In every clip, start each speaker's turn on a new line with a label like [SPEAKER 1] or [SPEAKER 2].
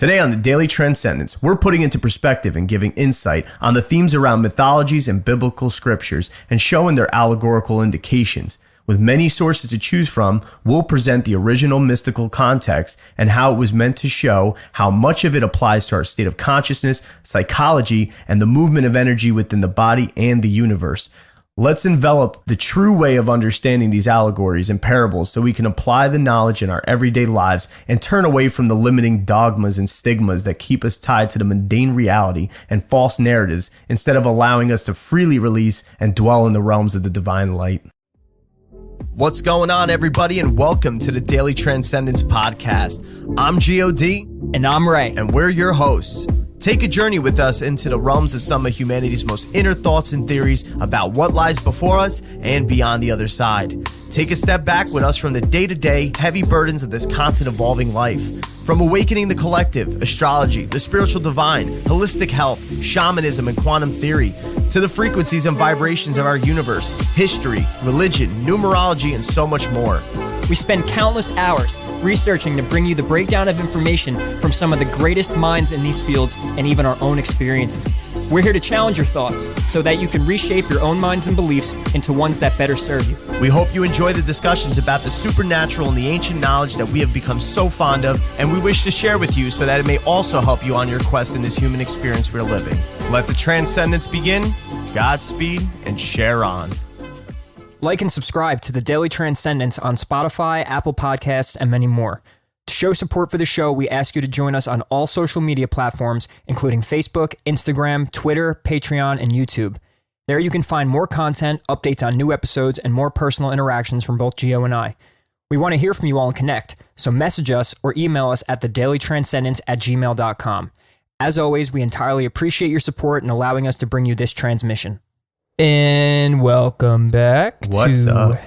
[SPEAKER 1] Today on the Daily Transcendence, we're putting into perspective and giving insight on the themes around mythologies and biblical scriptures and showing their allegorical indications. With many sources to choose from, we'll present the original mystical context and how it was meant to show how much of it applies to our state of consciousness, psychology, and the movement of energy within the body and the universe. Let's envelop the true way of understanding these allegories and parables so we can apply the knowledge in our everyday lives and turn away from the limiting dogmas and stigmas that keep us tied to the mundane reality and false narratives instead of allowing us to freely release and dwell in the realms of the divine light. What's going on, everybody, and welcome to the Daily Transcendence podcast. I'm G.O.D.
[SPEAKER 2] And I'm Ray.
[SPEAKER 1] And we're your hosts. Take a journey with us into the realms of some of humanity's most inner thoughts and theories about what lies before us and beyond the other side. Take a step back with us from the day-to-day heavy burdens of this constant evolving life. From awakening the collective, astrology, the spiritual divine, holistic health, shamanism, and quantum theory, to the frequencies and vibrations of our universe, history, religion, numerology, and so much more.
[SPEAKER 2] We spend countless hours researching to bring you the breakdown of information from some of the greatest minds in these fields and even our own experiences. We're here to challenge your thoughts so that you can reshape your own minds and beliefs into ones that better serve you.
[SPEAKER 1] We hope you enjoy the discussions about the supernatural and the ancient knowledge that we have become so fond of, and we wish to share with you so that it may also help you on your quest in this human experience we're living. Let the transcendence begin. Godspeed and share on.
[SPEAKER 2] Like and subscribe to the Daily Transcendence on Spotify, Apple Podcasts, and many more. To show support for the show, we ask you to join us on all social media platforms, including Facebook, Instagram, Twitter, Patreon, and YouTube. There you can find more content, updates on new episodes, and more personal interactions from both Gio and I. We want to hear from you all and connect, so message us or email us at thedailytranscendence@gmail.com. As always, we entirely appreciate your support in allowing us to bring you this transmission. And welcome back.
[SPEAKER 1] What's
[SPEAKER 2] to
[SPEAKER 1] up?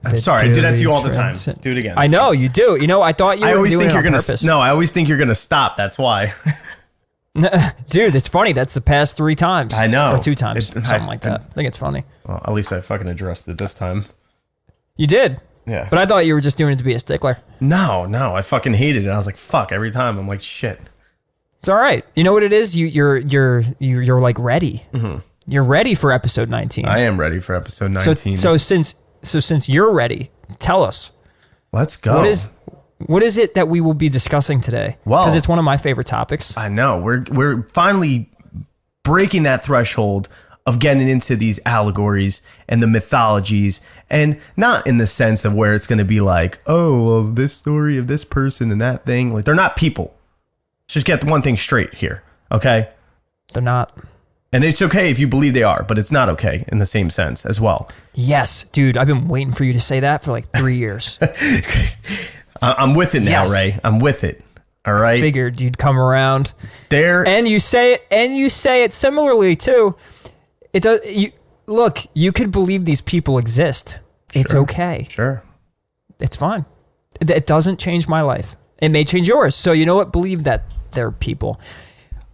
[SPEAKER 1] I'm sorry, I do that to you all the time. Do it again.
[SPEAKER 2] I know you do. You know, I thought you were doing it on purpose.
[SPEAKER 1] No, I always think you're gonna stop. That's why.
[SPEAKER 2] Dude, it's funny. That's the past 3 times.
[SPEAKER 1] I know.
[SPEAKER 2] Or 2 times. Something like that. I think it's funny.
[SPEAKER 1] Well, at least I fucking addressed it this time.
[SPEAKER 2] You did.
[SPEAKER 1] Yeah.
[SPEAKER 2] But I thought you were just doing it to be a stickler.
[SPEAKER 1] No, I fucking hated it. I was like, fuck, every time. I'm like, shit.
[SPEAKER 2] It's all right. You know what it is? You're like ready. Mm-hmm. You're ready for episode 19.
[SPEAKER 1] I am ready for episode 19.
[SPEAKER 2] So since you're ready, tell us.
[SPEAKER 1] Let's go.
[SPEAKER 2] What is it that we will be discussing today?
[SPEAKER 1] Well,
[SPEAKER 2] because it's one of my favorite topics.
[SPEAKER 1] I know. We're finally breaking that threshold of getting into these allegories and the mythologies, and not in the sense of where it's going to be like, oh, well, this story of this person and that thing. Like, they're not people. Let's just get one thing straight here, okay?
[SPEAKER 2] They're not.
[SPEAKER 1] And it's okay if you believe they are, but it's not okay in the same sense as well.
[SPEAKER 2] Yes, dude. I've been waiting for you to say that for like 3 years.
[SPEAKER 1] I'm with it now, yes. Ray. I'm with it. All right.
[SPEAKER 2] I figured you'd come around. And you say it similarly too. It does. You could believe these people exist. Sure. It's okay.
[SPEAKER 1] Sure.
[SPEAKER 2] It's fine. It doesn't change my life. It may change yours. So you know what? Believe that they're people.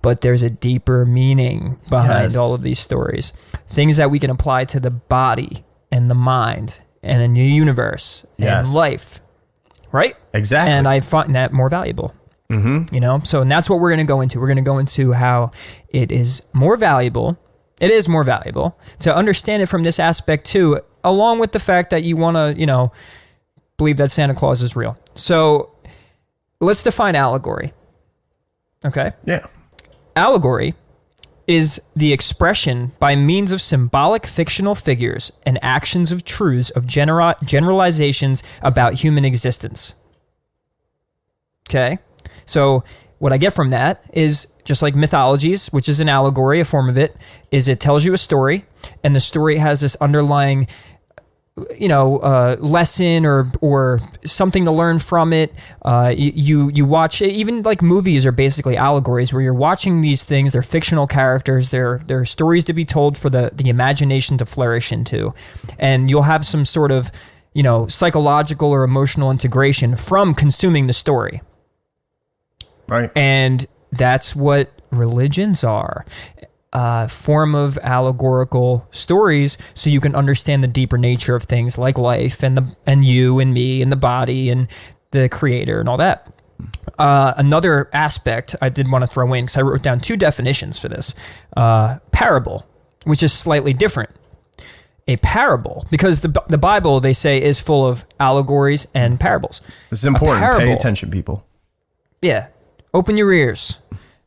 [SPEAKER 2] But there's a deeper meaning behind all of these stories. Things that we can apply to the body and the mind and the new universe and life. Right?
[SPEAKER 1] Exactly.
[SPEAKER 2] And I find that more valuable. Mm-hmm. You know? So, and that's what we're going to go into. We're going to go into how it is more valuable. It is more valuable to understand it from this aspect too, along with the fact that you want to, believe that Santa Claus is real. So let's define allegory. Okay?
[SPEAKER 1] Yeah.
[SPEAKER 2] Allegory is the expression by means of symbolic fictional figures and actions of truths of generalizations about human existence. Okay? So what I get from that is just like mythologies, which is an allegory, a form of it, is it tells you a story, and the story has this underlying lesson or something to learn from it. You watch it, even like movies are basically allegories where you're watching these things. They're fictional characters. They're stories to be told for the imagination to flourish into, and you'll have some sort of psychological or emotional integration from consuming the story.
[SPEAKER 1] Right.
[SPEAKER 2] And that's what religions are. Form of allegorical stories, so you can understand the deeper nature of things like life and you and me and the body and the creator and all that. Another aspect I did want to throw in, because I wrote down 2 definitions for this. Parable, which is slightly different. A parable, because the Bible, they say, is full of allegories and parables.
[SPEAKER 1] This is important. Pay attention, people.
[SPEAKER 2] Yeah. Open your ears.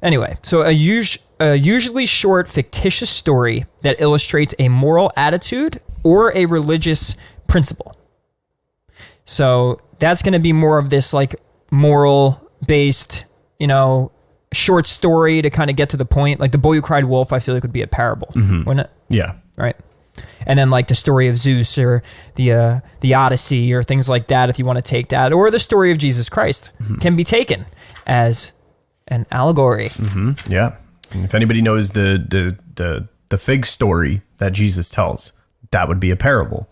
[SPEAKER 2] Anyway, so a usually short, fictitious story that illustrates a moral attitude or a religious principle. So that's going to be more of this like moral-based, short story to kind of get to the point. Like The Boy Who Cried Wolf, I feel like would be a parable, wouldn't it?
[SPEAKER 1] Yeah.
[SPEAKER 2] Right. And then like the story of Zeus or the Odyssey or things like that, if you want to take that, or the story of Jesus Christ can be taken as an allegory.
[SPEAKER 1] Yeah. And if anybody knows the fig story that Jesus tells, that would be a parable,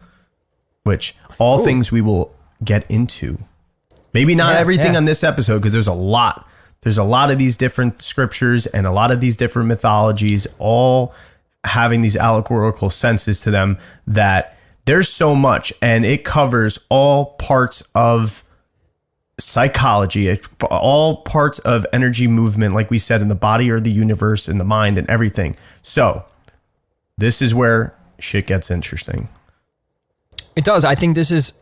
[SPEAKER 1] which all things we will get into. Maybe not everything on this episode, because there's a lot of these different scriptures and a lot of these different mythologies, all having these allegorical senses to them, that there's so much, and it covers all parts of psychology, all parts of energy movement, like we said, in the body or the universe, in the mind and everything. So this is where shit gets interesting.
[SPEAKER 2] It does. I think this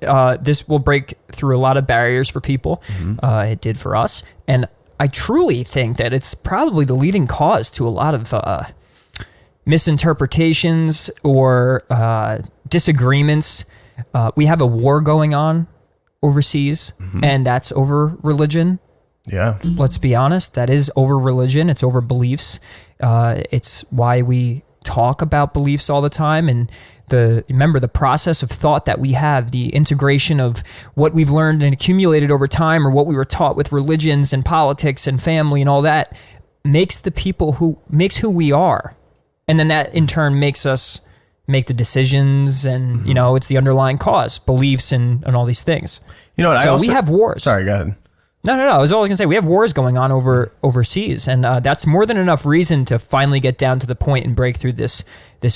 [SPEAKER 2] will break through a lot of barriers for people. It did for us. And I truly think that it's probably the leading cause to a lot of misinterpretations or disagreements. We have a war going on overseas, and that's over religion.
[SPEAKER 1] Yeah.
[SPEAKER 2] Let's be honest. That is over religion. It's over beliefs. It's why we talk about beliefs all the time. And remember the process of thought that we have, the integration of what we've learned and accumulated over time, or what we were taught with religions and politics and family and all that, makes who we are. And then that in turn makes us make the decisions, and it's the underlying cause, beliefs and all these things. We have wars.
[SPEAKER 1] Sorry, go ahead.
[SPEAKER 2] No. I was always going to say, we have wars going on overseas, and that's more than enough reason to finally get down to the point and break through this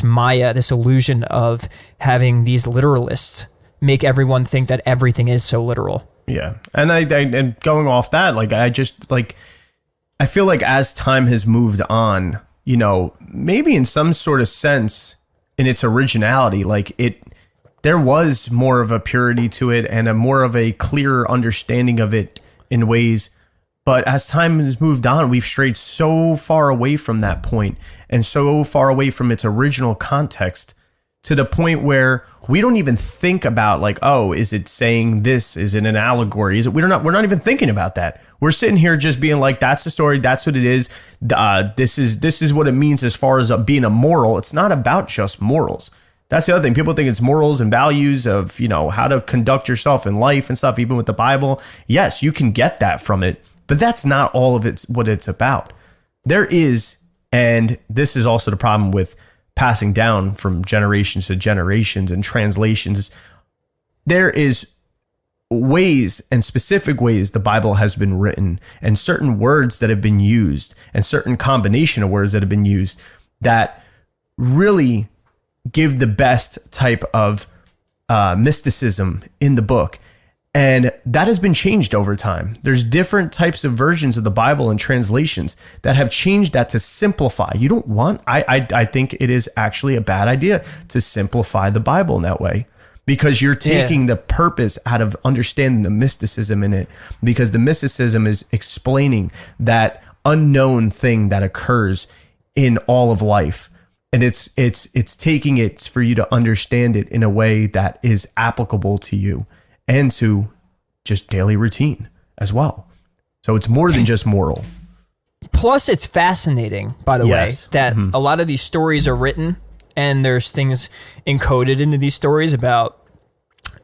[SPEAKER 2] Maya, this illusion of having these literalists make everyone think that everything is so literal.
[SPEAKER 1] Yeah. And and going off that, I feel like as time has moved on, maybe in some sort of sense, in its originality, there was more of a purity to it and a more of a clearer understanding of it in ways. But as time has moved on, we've strayed so far away from that point and so far away from its original context, to the point where we don't even think about is it saying this? Is it an allegory? We're not even thinking about that. We're sitting here just being like, that's the story. That's what it is. This is what it means as far as being a moral. It's not about just morals. That's the other thing. People think it's morals and values of, how to conduct yourself in life and stuff, even with the Bible. Yes, you can get that from it, but that's not all of what it's about. There is, and this is also the problem with passing down from generations to generations and translations. There is ways and specific ways the Bible has been written, and certain words that have been used, and certain combination of words that have been used, that really give the best type of mysticism in the book. And that has been changed over time. There's different types of versions of the Bible and translations that have changed that to simplify. You don't want, I think it is actually a bad idea to simplify the Bible in that way, because you're taking the purpose out of understanding the mysticism in it, because the mysticism is explaining that unknown thing that occurs in all of life. And it's taking it for you to understand it in a way that is applicable to you and to just daily routine as well. So it's more than just moral.
[SPEAKER 2] Plus, it's fascinating, by the way, that a lot of these stories are written, and there's things encoded into these stories about,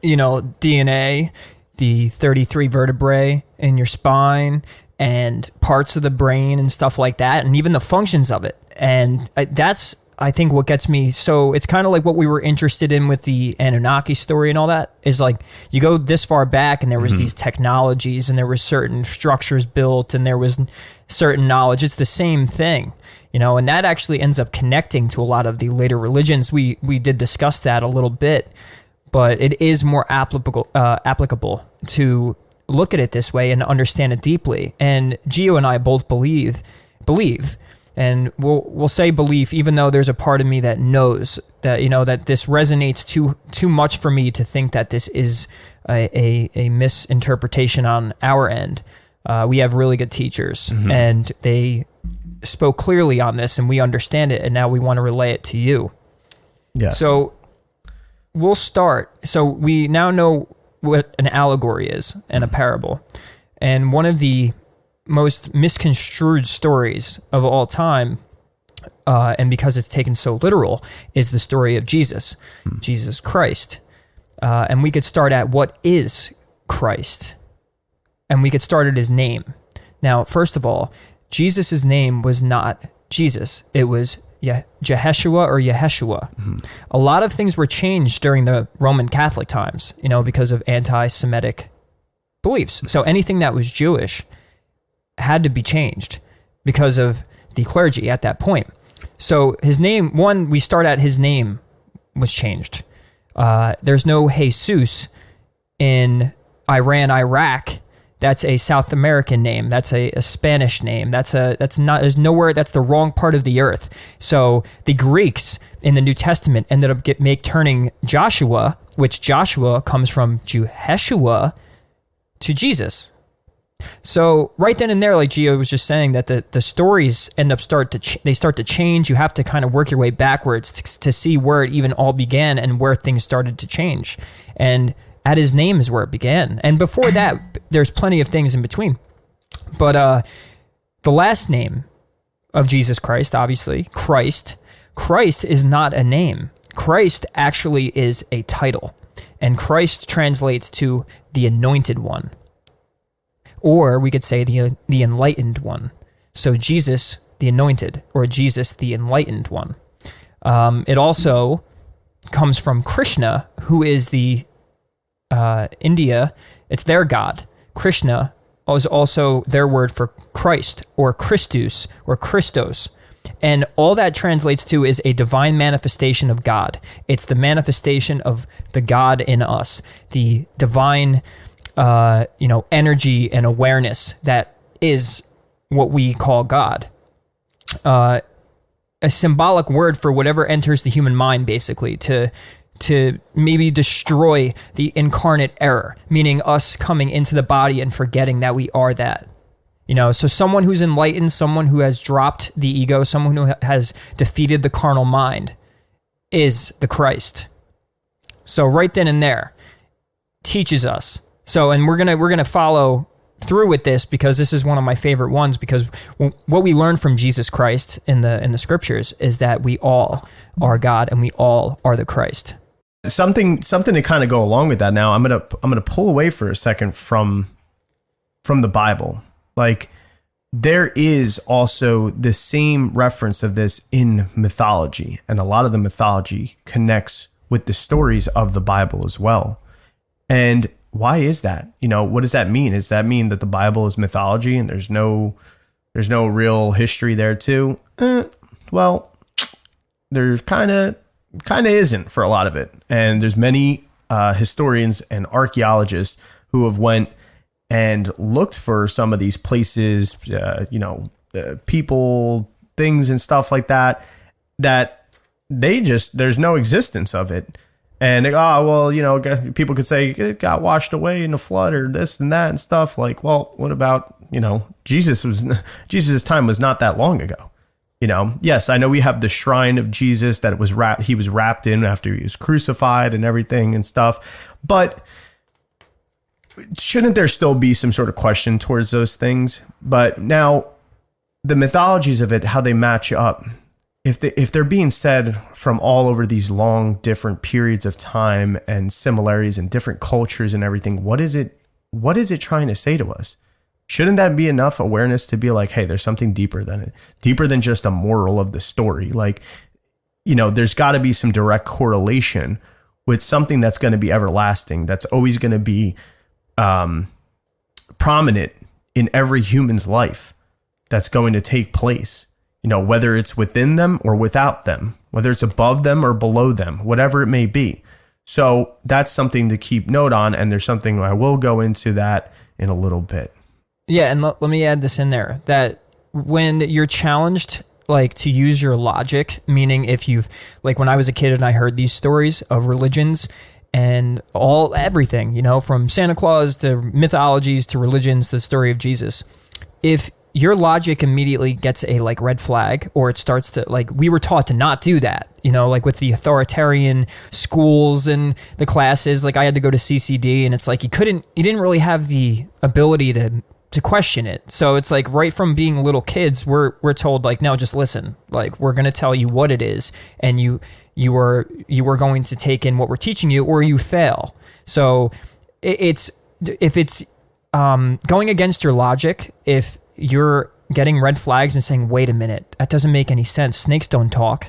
[SPEAKER 2] DNA, the 33 vertebrae in your spine, and parts of the brain and stuff like that, and even the functions of it. And that's, I think, what gets me. So it's kind of like what we were interested in with the Anunnaki story and all that, is like you go this far back and there was these technologies and there were certain structures built and there was certain knowledge. It's the same thing, and that actually ends up connecting to a lot of the later religions. We did discuss that a little bit, but it is more applicable to look at it this way and understand it deeply. And Gio and I both believe, and we'll say belief, even though there's a part of me that knows that, that this resonates too much for me to think that this is a misinterpretation on our end. We have really good teachers, and they spoke clearly on this, and we understand it, and now we want to relay it to you.
[SPEAKER 1] Yes.
[SPEAKER 2] So we'll start. So we now know what an allegory is and a parable. And one of the most misconstrued stories of all time, and because it's taken so literal, is the story of Jesus Christ. And we could start at what is Christ? And we could start at his name. Now, first of all, Jesus' name was not Jesus. It was Jeheshua or Yeshua. A lot of things were changed during the Roman Catholic times, because of anti-Semitic beliefs. So anything that was Jewish had to be changed because of the clergy at that point. So his name, we start at his name was changed. There's no Jesus in Iran, Iraq. That's a South American name. That's a Spanish name. There's nowhere, that's the wrong part of the earth. So the Greeks in the New Testament ended up turning Joshua, which Joshua comes from Jeheshua, to Jesus. So right then and there, like Gio was just saying, that the stories start to change. You have to kind of work your way backwards to see where it even all began and where things started to change. And at his name is where it began. And before that, there's plenty of things in between. But the last name of Jesus Christ, obviously, Christ is not a name. Christ actually is a title. And Christ translates to the anointed one. Or we could say the enlightened one. So Jesus, the anointed, or Jesus, the enlightened one. It also comes from Krishna, who is the India, it's their god. Krishna is also their word for Christ, or Christus, or Christos. And all that translates to is a divine manifestation of God. It's the manifestation of the God in us, the divine, energy and awareness that is what we call God. A symbolic word for whatever enters the human mind, basically, to maybe destroy the incarnate error, meaning us coming into the body and forgetting that we are that. So someone who's enlightened, someone who has dropped the ego, someone who has defeated the carnal mind is the Christ. So right then and there, teaches us. So, and we're gonna follow through with this because this is one of my favorite ones, because what we learn from Jesus Christ in the scriptures is that we all are God and we all are the Christ.
[SPEAKER 1] Something to kind of go along with that. Now I'm gonna pull away for a second from the Bible. Like, there is also the same reference of this in mythology, and a lot of the mythology connects with the stories of the Bible as well. And why is that? What does that mean? Does that mean that the Bible is mythology and there's no real history there too? Well, there kind of isn't for a lot of it. And there's many historians and archaeologists who have went and looked for some of these places, people, things and stuff like that there's no existence of it. And people could say it got washed away in the flood or this and that and stuff. Like, well, what about, Jesus' time was not that long ago. Yes, I know we have the shrine of Jesus that he was wrapped in after he was crucified and everything and stuff. But shouldn't there still be some sort of question towards those things? But now the mythologies of it, how they match up, if they're being said from all over these long different periods of time and similarities and different cultures and everything, what is it trying to say to us? Shouldn't that be enough awareness to be like, hey, there's something deeper than just a moral of the story? Like, there's got to be some direct correlation with something that's going to be everlasting, that's always going to be prominent in every human's life, that's going to take place, whether it's within them or without them, whether it's above them or below them, whatever it may be. So that's something to keep note on, and there's something I will go into that in a little bit.
[SPEAKER 2] Yeah, and let me add this in there, that when you're challenged, like, to use your logic, meaning if you've, like, when I was a kid and I heard these stories of religions and everything, you know, from Santa Claus to mythologies to religions, the story of Jesus, if your logic immediately gets a, like, red flag, or it starts to, like, we were taught to not do that, you know, like with the authoritarian schools and the classes, like I had to go to CCD, and it's like you didn't really have the ability to question it. So it's like right from being little kids, we're told, like, no, just listen, like, we're going to tell you what it is, and you are going to take in what we're teaching you, or you fail. So if it's going against your logic, if you're getting red flags and saying, wait a minute, that doesn't make any sense, snakes don't talk.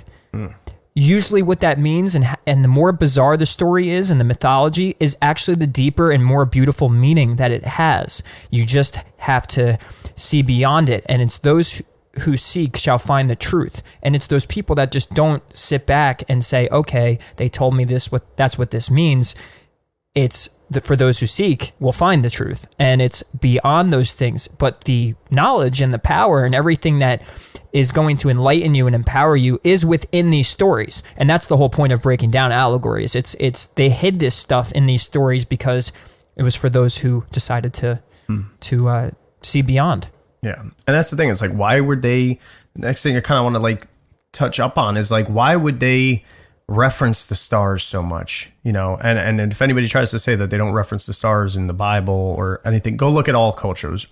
[SPEAKER 2] Usually what that means, and the more bizarre the story is and the mythology, is actually the deeper and more beautiful meaning that it has. You just have to see beyond it. And it's those who seek shall find the truth. And it's those people that just don't sit back and say, okay, they told me this, that's what this means. It's for those who seek will find the truth. And it's beyond those things. But the knowledge and the power and everything that is going to enlighten you and empower you is within these stories. And that's the whole point of breaking down allegories. It's they hid this stuff in these stories because it was for those who decided to see beyond.
[SPEAKER 1] Yeah. And that's the thing. It's like, why would they, next thing I kind of want to, like, touch up on is, like, why would they reference the stars so much, you know? And if anybody tries to say that they don't reference the stars in the Bible or anything, go look at all cultures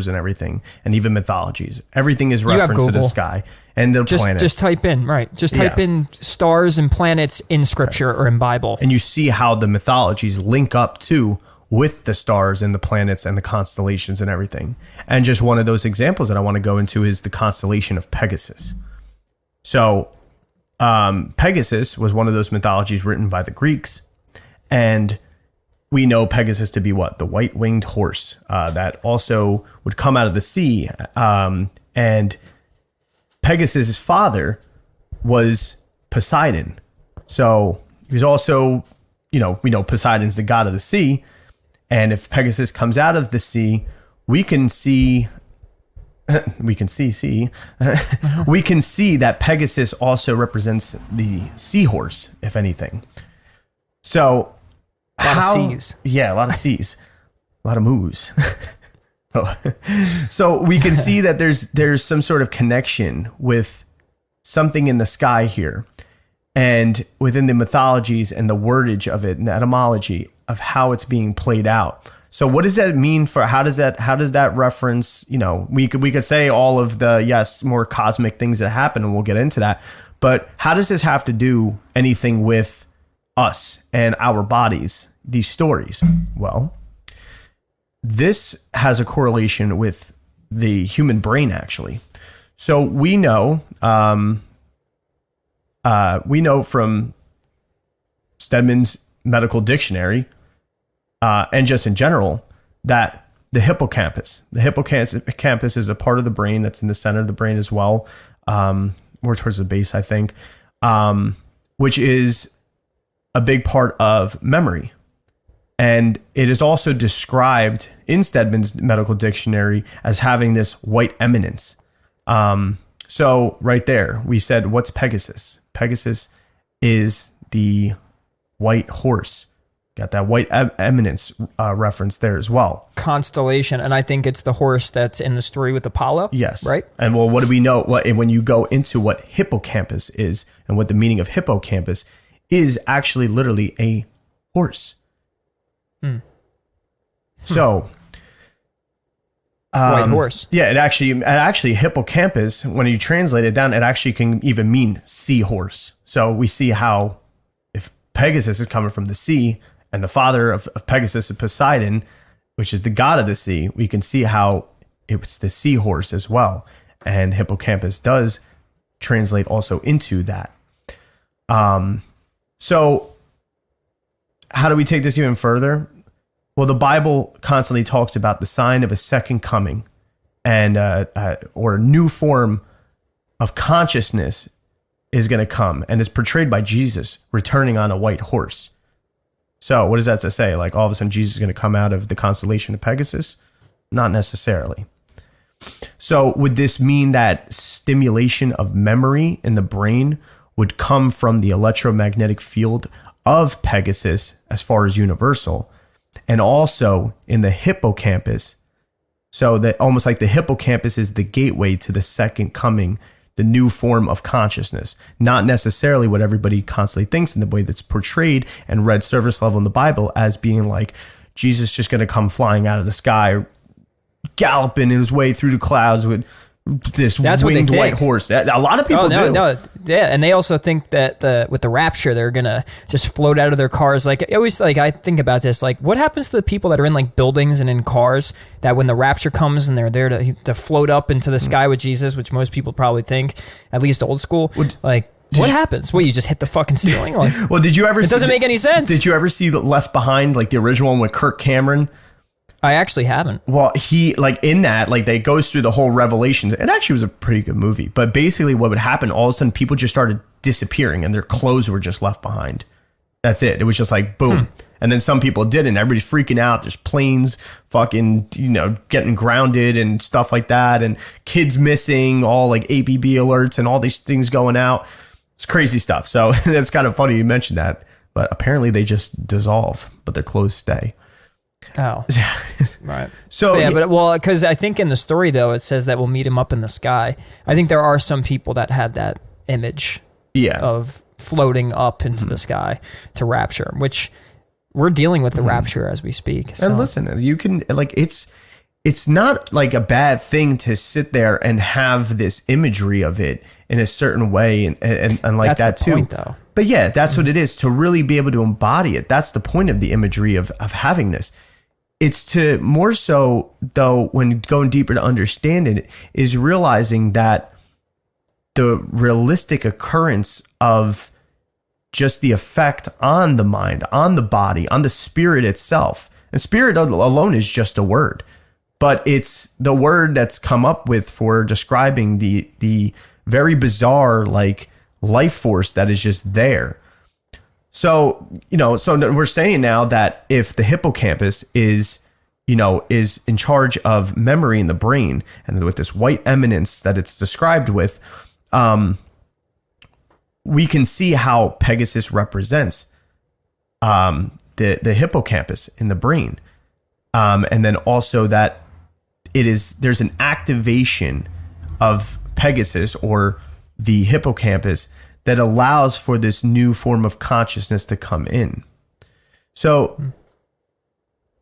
[SPEAKER 1] and everything, and even mythologies. Everything is referenced to the sky and the planet.
[SPEAKER 2] Just type in, right? Just type in stars and planets in scripture or in Bible.
[SPEAKER 1] And you see how the mythologies link up too with the stars and the planets and the constellations and everything. And just one of those examples that I want to go into is the constellation of Pegasus. So Pegasus was one of those mythologies written by the Greeks, and we know Pegasus to be what? The white-winged horse that also would come out of the sea. And Pegasus' father was Poseidon. So he was also, you know, we know Poseidon's the god of the sea. And if Pegasus comes out of the sea, we can see we can see that Pegasus also represents the seahorse, if anything. So
[SPEAKER 2] a lot of seas.
[SPEAKER 1] Yeah, a lot of seas. A lot of Muse. So we can see that there's some sort of connection with something in the sky here, and within the mythologies and the wordage of it and the etymology of how it's being played out. So what does that mean for, how does that reference, you know, we could say all of the, yes, more cosmic things that happen, and we'll get into that, but how does this have to do anything with us and our bodies, these stories? Well, this has a correlation with the human brain, actually. So we know from Stedman's medical dictionary, and just in general, that the hippocampus is a part of the brain that's in the center of the brain as well, more towards the base, I think, which is a big part of memory. And it is also described in Stedman's medical dictionary as having this white eminence. So right there, we said, what's Pegasus? Pegasus is the white horse. Got that white eminence reference there as well. Constellation,
[SPEAKER 2] and I think it's the horse that's in the story with Apollo.
[SPEAKER 1] Yes.
[SPEAKER 2] Right?
[SPEAKER 1] And well, what do we know? When you go into what hippocampus is and what the meaning of hippocampus is, actually literally a horse. So...
[SPEAKER 2] white horse.
[SPEAKER 1] Yeah, it actually hippocampus, when you translate it down, it actually can even mean seahorse. So we see how if Pegasus is coming from the sea, and the father of Pegasus is Poseidon, which is the god of the sea, we can see how it's the seahorse as well. And hippocampus does translate also into that. So how do we take this even further? Well, the Bible constantly talks about the sign of a second coming, and or a new form of consciousness is going to come, and it's portrayed by Jesus returning on a white horse. So what does that say? Like all of a sudden Jesus is going to come out of the constellation of Pegasus? Not necessarily. So would this mean that stimulation of memory in the brain would come from the electromagnetic field of Pegasus as far as universal, and also in the hippocampus? So that almost like the hippocampus is the gateway to the second coming, the new form of consciousness, not necessarily what everybody constantly thinks in the way that's portrayed and read surface level in the Bible as being like Jesus just going to come flying out of the sky, galloping his way through the clouds with this winged white horse. A lot of people do.
[SPEAKER 2] Yeah, and they also think that with the rapture, they're gonna just float out of their cars. Like I think about this. Like, what happens to the people that are in like buildings and in cars that when the rapture comes and they're there to float up into the sky with Jesus, which most people probably think, at least old school, like. What happens? Well, you just hit the fucking ceiling? Like,
[SPEAKER 1] well, did you ever?
[SPEAKER 2] It doesn't make any sense.
[SPEAKER 1] Did you ever see the Left Behind, like the original one with Kirk Cameron?
[SPEAKER 2] I actually haven't.
[SPEAKER 1] Well, he like in that, like they goes through the whole Revelations. It actually was a pretty good movie. But basically what would happen, all of a sudden people just started disappearing and their clothes were just left behind. That's it. It was just like boom. And then some people didn't. Everybody's freaking out. There's planes fucking, getting grounded and stuff like that. And kids missing, all like APB alerts and all these things going out. It's crazy stuff. So that's kind of funny you mentioned that. But apparently they just dissolve, but their clothes stay.
[SPEAKER 2] Oh, right.
[SPEAKER 1] So
[SPEAKER 2] because I think in the story though it says that we'll meet him up in the sky. I think there are some people that had that image, of floating up into the sky to rapture, which we're dealing with the rapture as we speak. So.
[SPEAKER 1] And listen, you can like it's not like a bad thing to sit there and have this imagery of it in a certain way and like
[SPEAKER 2] that's
[SPEAKER 1] that
[SPEAKER 2] the
[SPEAKER 1] too.
[SPEAKER 2] Point, though.
[SPEAKER 1] But yeah, that's what it is, to really be able to embody it. That's the point of the imagery of having this. It's to more so, though, when going deeper to understand it, is realizing that the realistic occurrence of just the effect on the mind, on the body, on the spirit itself. And spirit alone is just a word, but it's the word that's come up with for describing the very bizarre, like, life force that is just there. So, so we're saying now that if the hippocampus is in charge of memory in the brain, and with this white eminence that it's described with, we can see how Pegasus represents the hippocampus in the brain. And then also that there's an activation of Pegasus or the hippocampus that allows for this new form of consciousness to come in. So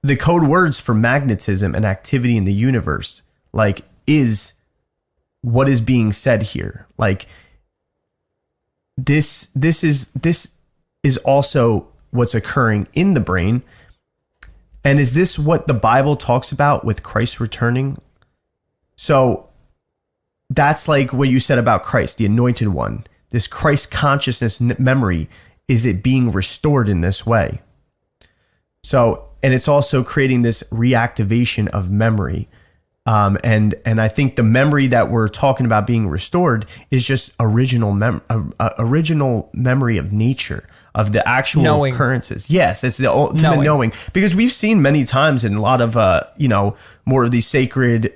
[SPEAKER 1] the code words for magnetism and activity in the universe, like, is what is being said here. Like, this is also what's occurring in the brain. And is this what the Bible talks about with Christ returning? So that's like what you said about Christ, the anointed one. This Christ consciousness memory, is it being restored in this way? So, and it's also creating this reactivation of memory. And I think the memory that we're talking about being restored is just original memory of nature, of the actual occurrences. Yes, it's the ultimate knowing. Because we've seen many times in a lot of more of these sacred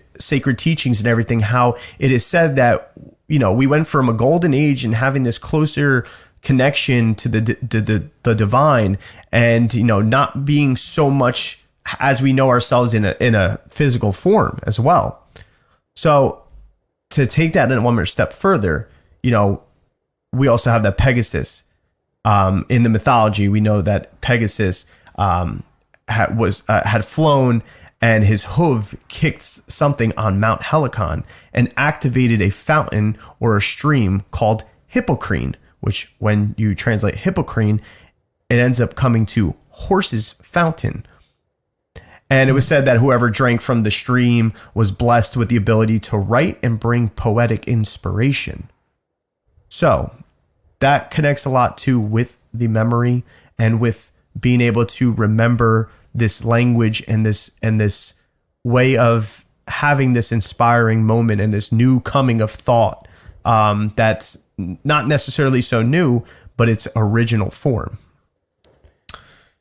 [SPEAKER 1] teachings and everything, how it is said that we went from a golden age and having this closer connection to the divine, and not being so much as we know ourselves in a physical form as well. So to take that in one more step further, we also have that Pegasus. In the mythology, we know that Pegasus had flown, and his hoof kicked something on Mount Helicon and activated a fountain or a stream called Hippocrene, which when you translate Hippocrene, it ends up coming to horse's fountain. And it was said that whoever drank from the stream was blessed with the ability to write and bring poetic inspiration. So that connects a lot too with the memory and with being able to remember this language and this way of having this inspiring moment and this new coming of thought, that's not necessarily so new, but its original form.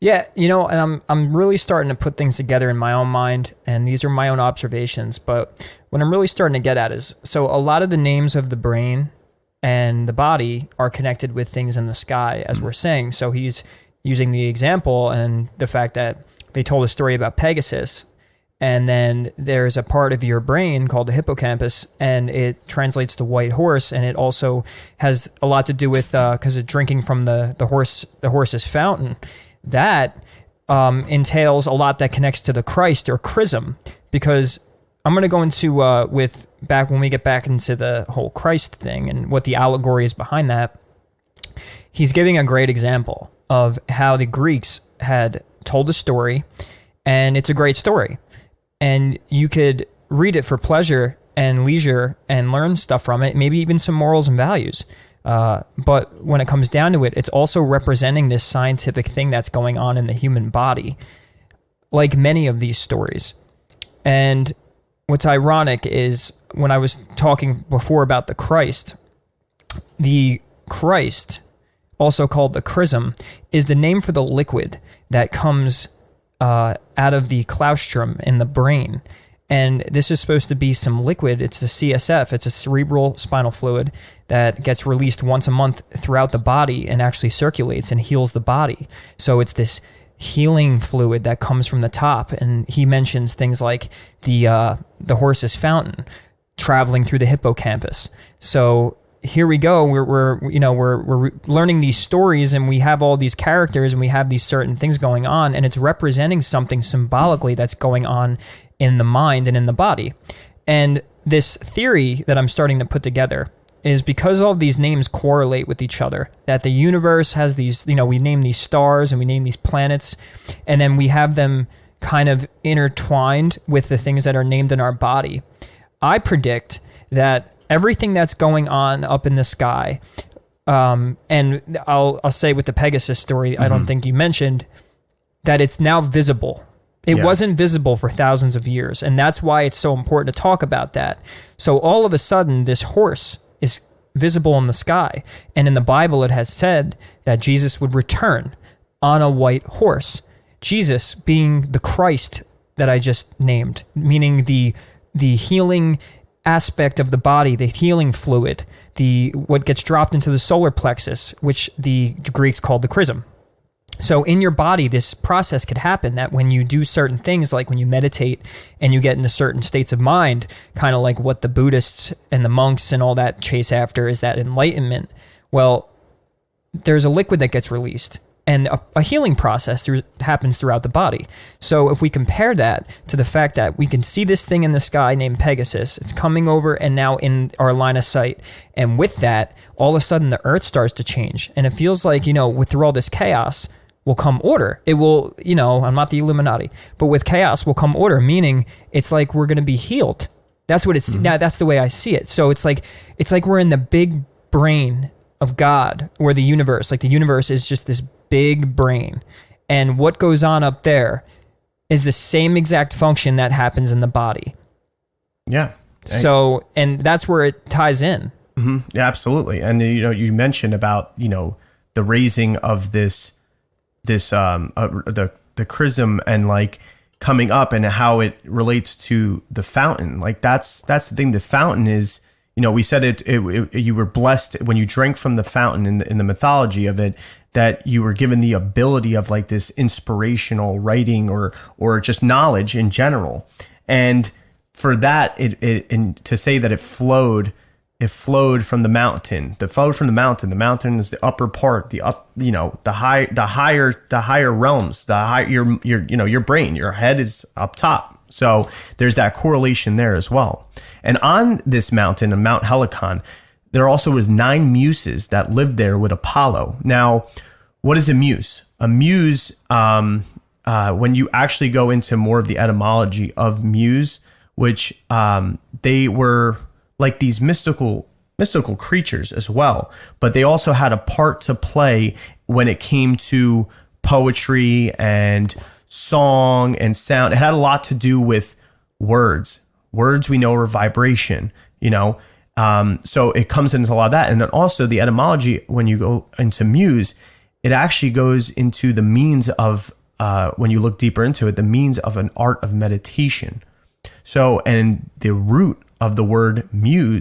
[SPEAKER 2] Yeah, and I'm really starting to put things together in my own mind, and these are my own observations. But what I'm really starting to get at is, so a lot of the names of the brain and the body are connected with things in the sky, as we're saying. So he's using the example and the fact that they told a story about Pegasus, and then there's a part of your brain called the hippocampus, and it translates to white horse, and it also has a lot to do with because of drinking from the horse's fountain. That entails a lot that connects to the Christ or chrism, because I'm going to go into when we get back into the whole Christ thing and what the allegory is behind that. He's giving a great example of how the Greeks had told a story, and it's a great story, and you could read it for pleasure and leisure and learn stuff from it, maybe even some morals and values. But when it comes down to it, it's also representing this scientific thing that's going on in the human body, like many of these stories. And what's ironic is when I was talking before about the Christ, also called the chrism, is the name for the liquid that comes out of the claustrum in the brain. And this is supposed to be some liquid. It's a CSF. It's a cerebral spinal fluid that gets released once a month throughout the body and actually circulates and heals the body. So it's this healing fluid that comes from the top. And he mentions things like the horse's fountain traveling through the hippocampus. So here we go. We're learning these stories, and we have all these characters, and we have these certain things going on, and it's representing something symbolically that's going on in the mind and in the body. And this theory that I'm starting to put together is because all of these names correlate with each other, that the universe has these, we name these stars and we name these planets, and then we have them kind of intertwined with the things that are named in our body. I predict that everything that's going on up in the sky, and I'll say with the Pegasus story, I don't think you mentioned, that it's now visible. It wasn't visible for thousands of years, and that's why it's so important to talk about that. So all of a sudden, this horse is visible in the sky, and in the Bible it has said that Jesus would return on a white horse. Jesus being the Christ that I just named, meaning the healing aspect of the body, the healing fluid, what gets dropped into the solar plexus, which the Greeks called the chrism. So in your body, this process could happen that when you do certain things, like when you meditate and you get into certain states of mind, kind of like what the Buddhists and the monks and all that chase after is that enlightenment. Well, there's a liquid that gets released, and a healing process happens throughout the body. So if we compare that to the fact that we can see this thing in the sky named Pegasus, it's coming over and now in our line of sight. And with that, all of a sudden the earth starts to change. And it feels like, through all this chaos will come order. It will, I'm not the Illuminati, but with chaos will come order, meaning it's like we're going to be healed. That's what it's, that's the way I see it. So it's like we're in the big brain of God, or the universe. Like the universe is just this big brain, and what goes on up there is the same exact function that happens in the body. Yeah. So, and that's where it ties in.
[SPEAKER 1] Mm-hmm. Yeah, absolutely. And you mentioned about the raising of the chrism and like coming up and how it relates to the fountain. Like that's the thing. The fountain is, we said you were blessed when you drank from the fountain in the mythology of it, that you were given the ability of like this inspirational writing or just knowledge in general. And for that, and to say that it flowed from the mountain. The mountain is the upper part, the higher realms, your brain, your head is up top. So there's that correlation there as well. And on this mountain, on Mount Helicon, there also was 9 muses that lived there with Apollo. Now, what is a muse? A muse, when you actually go into more of the etymology of muse, which they were like these mystical creatures as well, but they also had a part to play when it came to poetry and song and sound. It had a lot to do with words. Words we know are vibration, so it comes into a lot of that. And then also the etymology, when you go into muse, it actually goes into the means of, when you look deeper into it, the means of an art of meditation. So, and the root of the word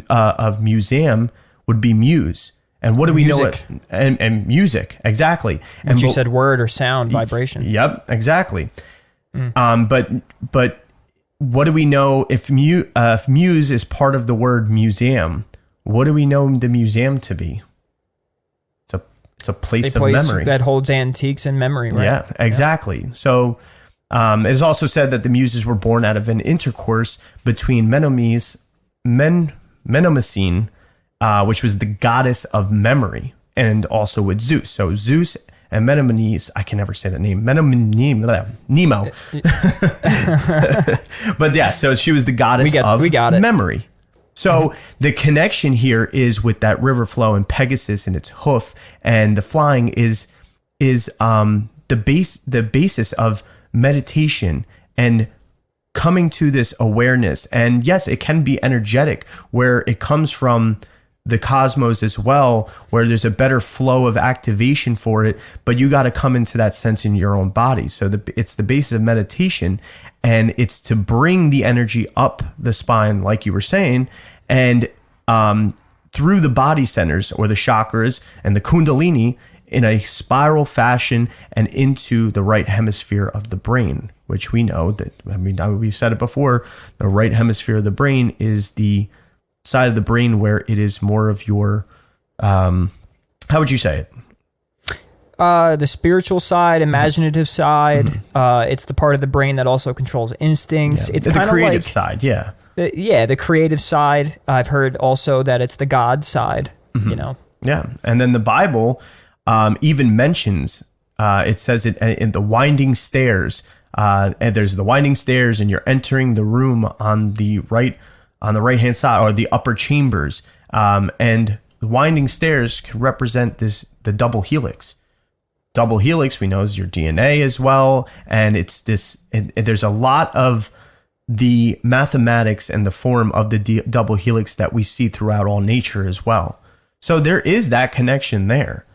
[SPEAKER 1] of museum would be muse. And what do we know? And music, exactly.
[SPEAKER 2] And you said word or sound, vibration.
[SPEAKER 1] Yep, exactly. But what do we know if muse is part of the word museum? What do we know the museum to be? It's a place of memory
[SPEAKER 2] that holds antiques and memory, right?
[SPEAKER 1] Yeah, exactly. Yeah. So it is also said that the Muses were born out of an intercourse between Menomicene, which was the goddess of memory, and also with Zeus. So Zeus and Menomines, I can never say that name, Nemo. But yeah, so she was the goddess of memory. So the connection here is with that river flow and Pegasus and its hoof, and the flying is the basis of meditation and coming to this awareness. And yes, it can be energetic, where it comes from the cosmos as well, where there's a better flow of activation for it, but you got to come into that sense in your own body. So it's the basis of meditation, and it's to bring the energy up the spine, like you were saying, and through the body centers or the chakras and the kundalini in a spiral fashion and into the right hemisphere of the brain, which we know that, we said it before, the right hemisphere of the brain is the side of the brain where it is more of your, how would you say it?
[SPEAKER 2] The spiritual side, imaginative side. It's the part of the brain that also controls instincts.
[SPEAKER 1] Yeah.
[SPEAKER 2] It's
[SPEAKER 1] the
[SPEAKER 2] kind of
[SPEAKER 1] creative
[SPEAKER 2] like,
[SPEAKER 1] side, yeah.
[SPEAKER 2] The creative side. I've heard also that it's the God side,
[SPEAKER 1] Yeah, and then the Bible even mentions, it says it in the winding stairs, and there's the winding stairs, and you're entering the room on the right-hand side, or the upper chambers, and the winding stairs can represent the double helix. Double helix, we know, is your DNA as well, and it's this. And there's a lot of the mathematics and the form of the double helix that we see throughout all nature as well. So there is that connection there.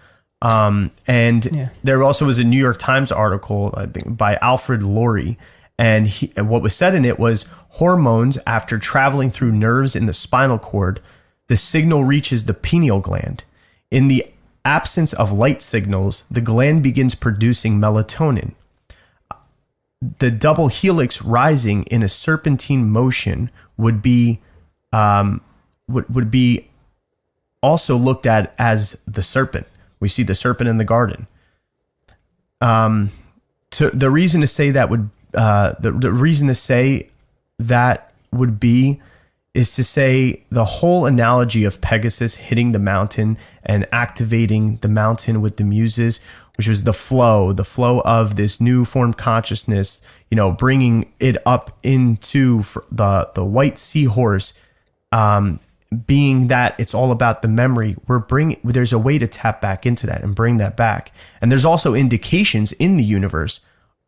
[SPEAKER 1] There also was a New York Times article, I think, by Alfred Laurie, and what was said in it was, hormones, after traveling through nerves in the spinal cord, the signal reaches the pineal gland. In the absence of light signals, the gland begins producing melatonin. The double helix rising in a serpentine motion would be also looked at as the serpent. We see the serpent in the garden. So the reason to say that would the reason to say that would be is to say the whole analogy of Pegasus hitting the mountain and activating the mountain with the Muses, which was the flow of this new form consciousness, bringing it up into the white seahorse, being that it's all about the memory. There's a way to tap back into that and bring that back. And there's also indications in the universe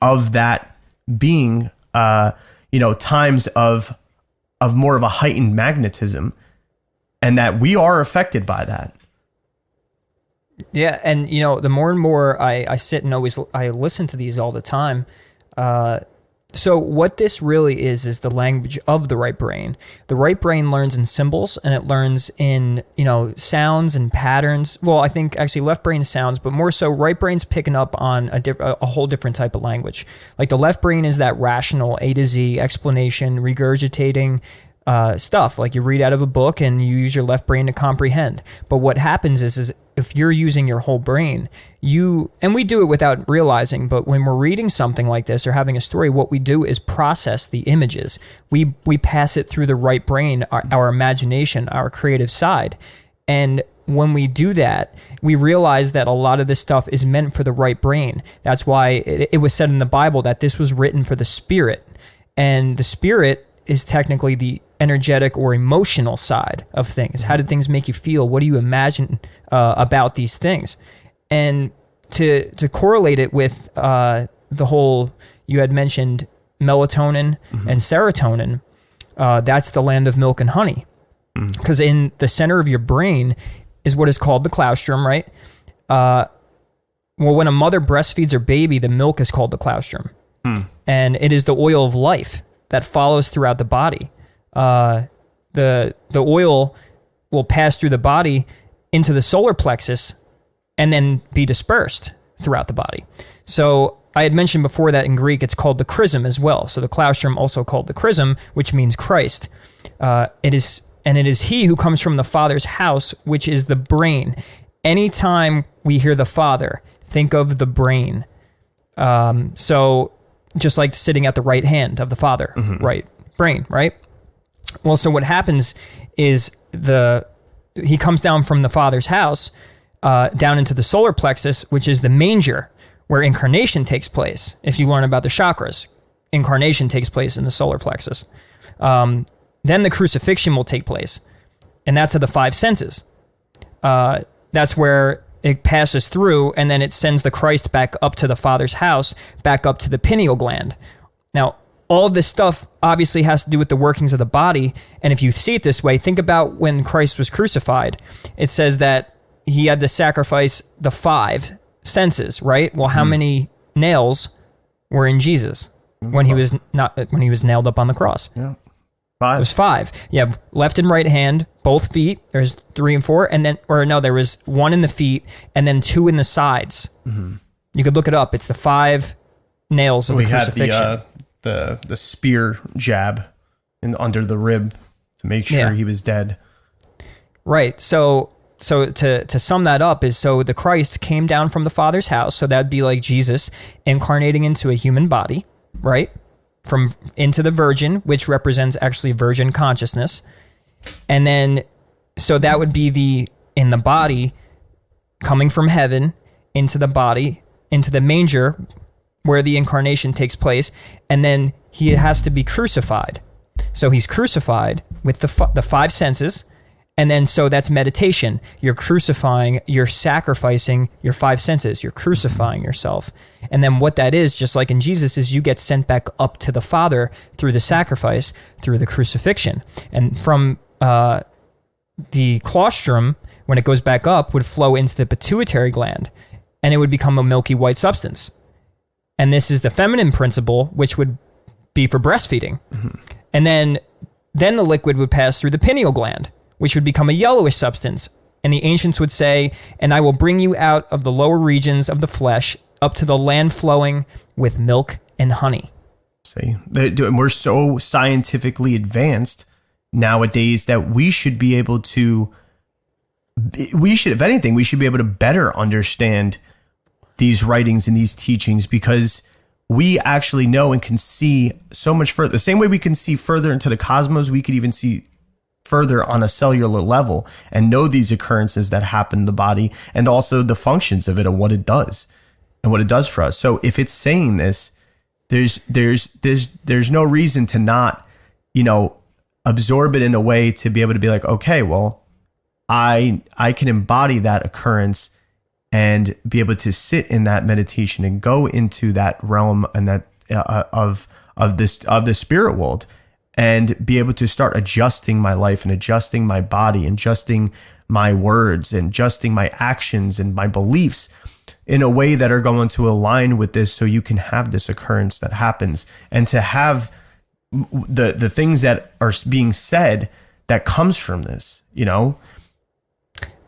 [SPEAKER 1] of that being, times of more of a heightened magnetism, and that we are affected by that.
[SPEAKER 2] Yeah, and the more and more I sit and I listen to these all the time. So what this really is the language of the right brain. The right brain learns in symbols, and it learns in sounds and patterns. Well, I think actually left brain sounds, but more so right brain's picking up on a whole different type of language. Like the left brain is that rational A to Z explanation, regurgitating stuff. Like you read out of a book and you use your left brain to comprehend. But what happens is if you're using your whole brain, and we do it without realizing, but when we're reading something like this or having a story, what we do is process the images. We pass it through the right brain, our imagination, our creative side. And when we do that, we realize that a lot of this stuff is meant for the right brain. That's why it was said in the Bible that this was written for the spirit. And the spirit is technically the energetic or emotional side of things. How did things make you feel? What do you imagine about these things? And to correlate it with the whole, you had mentioned melatonin and serotonin, that's the land of milk and honey. Because in the center of your brain is what is called the claustrum, right? Well, when a mother breastfeeds her baby, the milk is called the claustrum. And it is the oil of life that follows throughout the body. The oil will pass through the body into the solar plexus and then be dispersed throughout the body. So I had mentioned before that in Greek it's called the chrism as well. So the claustrum also called the chrism, which means Christ. It is he who comes from the Father's house, which is the brain. Anytime we hear the Father, think of the brain. So just like sitting at the right hand of the Father, right? Brain, right? Well, so what happens is he comes down from the Father's house down into the solar plexus, which is the manger, where incarnation takes place. If you learn about the chakras, incarnation takes place in the solar plexus. Then the crucifixion will take place, and that's of the five senses. That's where it passes through, and then it sends the Christ back up to the Father's house, back up to the pineal gland. Now, all of this stuff obviously has to do with the workings of the body, and if you see it this way, think about when Christ was crucified. It says that he had to sacrifice the five senses, right? Well, how many nails were in Jesus when he was nailed up on the cross?
[SPEAKER 1] Yeah. 5.
[SPEAKER 2] It was 5. You have left and right hand, both feet. There's 3 and 4, and then, there was 1 in the feet, and then 2 in the sides. You could look it up. It's the 5 nails of the crucifixion.
[SPEAKER 1] Had the spear jab under the rib to make sure he was dead.
[SPEAKER 2] Right. So to sum that up is, so the Christ came down from the Father's house. So that'd be like Jesus incarnating into a human body, right? Into the virgin, which represents actually virgin consciousness. And then, so that would be in the body, coming from heaven into the body, into the manger, where the incarnation takes place. And then he has to be crucified. So he's crucified with the 5 senses. And then, so that's meditation. You're crucifying, you're sacrificing your 5 senses. You're crucifying yourself. And then what that is, just like in Jesus, is you get sent back up to the Father through the sacrifice, through the crucifixion. And from the claustrum, when it goes back up, would flow into the pituitary gland, and it would become a milky white substance. And this is the feminine principle, which would be for breastfeeding. And then the liquid would pass through the pineal gland, which would become a yellowish substance. And the ancients would say, and I will bring you out of the lower regions of the flesh up to the land flowing with milk and honey.
[SPEAKER 1] See, and we're so scientifically advanced nowadays that we should be able to, if anything, we should be able to better understand these writings and these teachings, because we actually know and can see so much further. The same way we can see further into the cosmos, we could even see further on a cellular level and know these occurrences that happen in the body, and also the functions of it and what it does for us. So if it's saying this, there's no reason to not, absorb it in a way to be able to be like, okay, well, I can embody that occurrence and be able to sit in that meditation and go into that realm and that of the spirit world, and be able to start adjusting my life and adjusting my body and adjusting my words and adjusting my actions and my beliefs in a way that are going to align with this, so you can have this occurrence that happens, and to have the things that are being said that comes from this,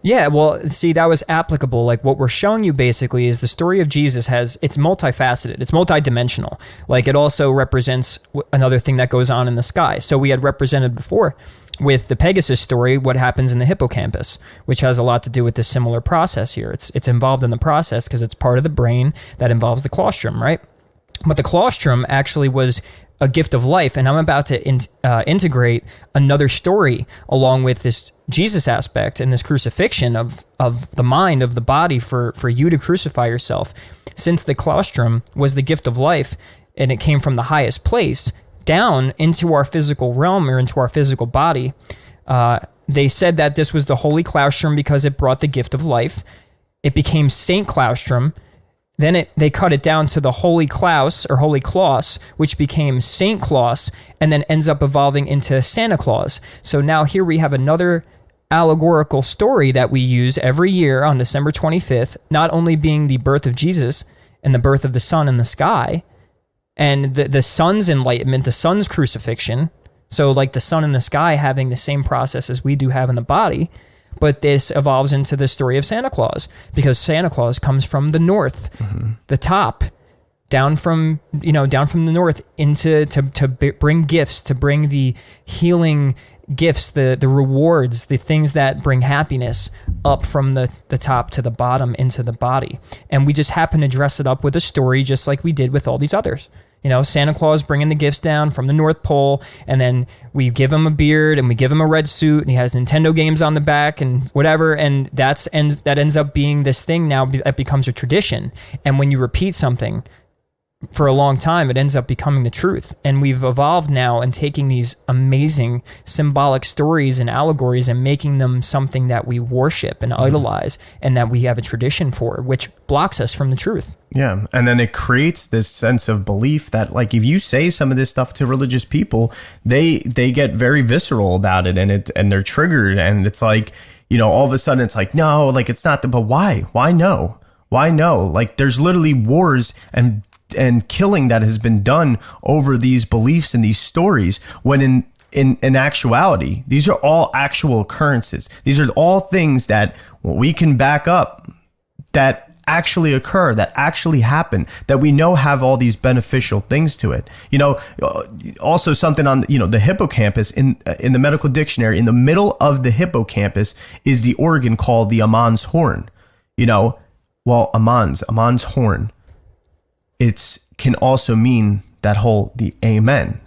[SPEAKER 2] Yeah, well, see, that was applicable. Like, what we're showing you basically is the story of Jesus it's multifaceted, it's multidimensional. Like, it also represents another thing that goes on in the sky. So we had represented before with the Pegasus story what happens in the hippocampus, which has a lot to do with this similar process here. It's involved in the process because it's part of the brain that involves the claustrum, right? But the claustrum actually was a gift of life, and I'm about to integrate another story along with this Jesus aspect and this crucifixion of the mind, of the body, for you to crucify yourself. Since the claustrum was the gift of life, and it came from the highest place down into our physical realm, or into our physical body, they said that this was the holy claustrum because it brought the gift of life. It became Saint Claustrum. Then they cut it down to the Holy Claus, or Holy Claus, which became Saint Claus, and then ends up evolving into Santa Claus. So now here we have another allegorical story that we use every year on December 25th, not only being the birth of Jesus and the birth of the sun in the sky, and the sun's enlightenment, the sun's crucifixion, so like the sun in the sky having the same process as we do have in the body, but this evolves into the story of Santa Claus, because Santa Claus comes from the north, the top, down from the north into to bring gifts, to bring the healing gifts, the rewards, the things that bring happiness up from the top to the bottom into the body. And we just happen to dress it up with a story, just like we did with all these others. Santa Claus bringing the gifts down from the North Pole, and then we give him a beard and we give him a red suit, and he has Nintendo games on the back and whatever, and that ends up being this thing now that becomes a tradition. And when you repeat something for a long time, it ends up becoming the truth. And we've evolved now in taking these amazing symbolic stories and allegories and making them something that we worship and idolize, and that we have a tradition for, which blocks us from the truth.
[SPEAKER 1] Yeah. And then it creates this sense of belief that, like, if you say some of this stuff to religious people, they get very visceral about it, and they're triggered. And it's like, all of a sudden it's like, no, like, it's not but why? Why no? Why no? Like, there's literally wars and killing that has been done over these beliefs and these stories, when in actuality, these are all actual occurrences. These are all things that we can back up, that actually occur, that actually happen, that we know have all these beneficial things to it. Also something on, the hippocampus in the medical dictionary, in the middle of the hippocampus is the organ called the Amon's horn. Amon's horn. It can also mean the amen.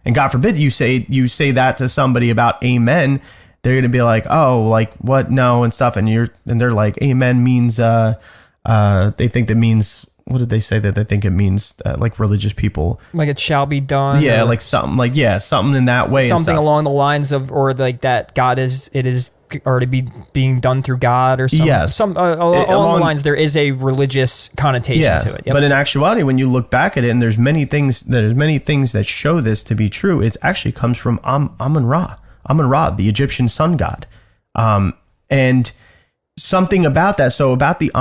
[SPEAKER 1] And God forbid you say that to somebody about amen, they're going to be like, oh, like what? No, and stuff. And they're like, amen means, they think that means, what did they say that they think it means? Like religious people,
[SPEAKER 2] like it shall be done.
[SPEAKER 1] Yeah. Like something something in that way.
[SPEAKER 2] Something along the lines of, or like that it is already being done through God or something. Yes. Along the lines, there is a religious connotation to it. Yep.
[SPEAKER 1] But in actuality, when you look back at it, and there's many things that show this to be true, it actually comes from Amun-Ra, the Egyptian sun god. And something about that. So about the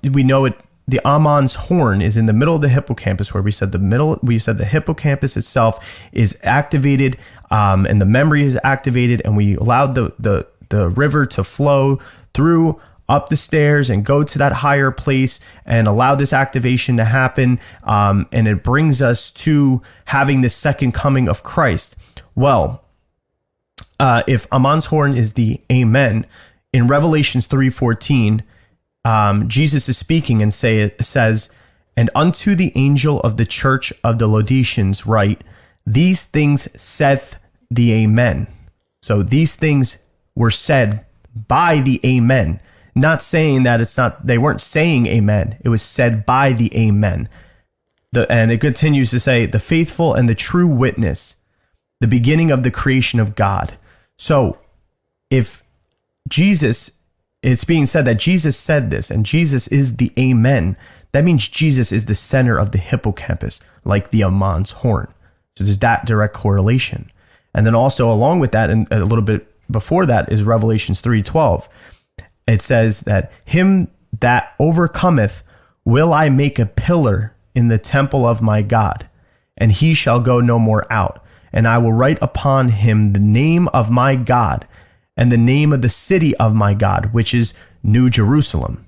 [SPEAKER 1] we know it. The Amon's horn is in the middle of the hippocampus, where we said the hippocampus itself is activated, and the memory is activated, and we allowed the river to flow through up the stairs and go to that higher place and allow this activation to happen. And it brings us to having the second coming of Christ. Well, if Amon's horn is the amen, in Revelations 3:14, Jesus is speaking and says, "And unto the angel of the church of the Laodiceans write, these things saith the amen." So these things were said by the amen, not saying that they weren't saying amen. It was said by the amen. And it continues to say, the faithful and the true witness, the beginning of the creation of God. So if it's being said that Jesus said this, and Jesus is the amen, that means Jesus is the center of the hippocampus, like the Amon's horn. So there's that direct correlation. And then also along with that, and a little bit before that, is Revelations 3:12. It says that him that overcometh will I make a pillar in the temple of my God, and he shall go no more out. And I will write upon him the name of my God, and the name of the city of my God, which is New Jerusalem,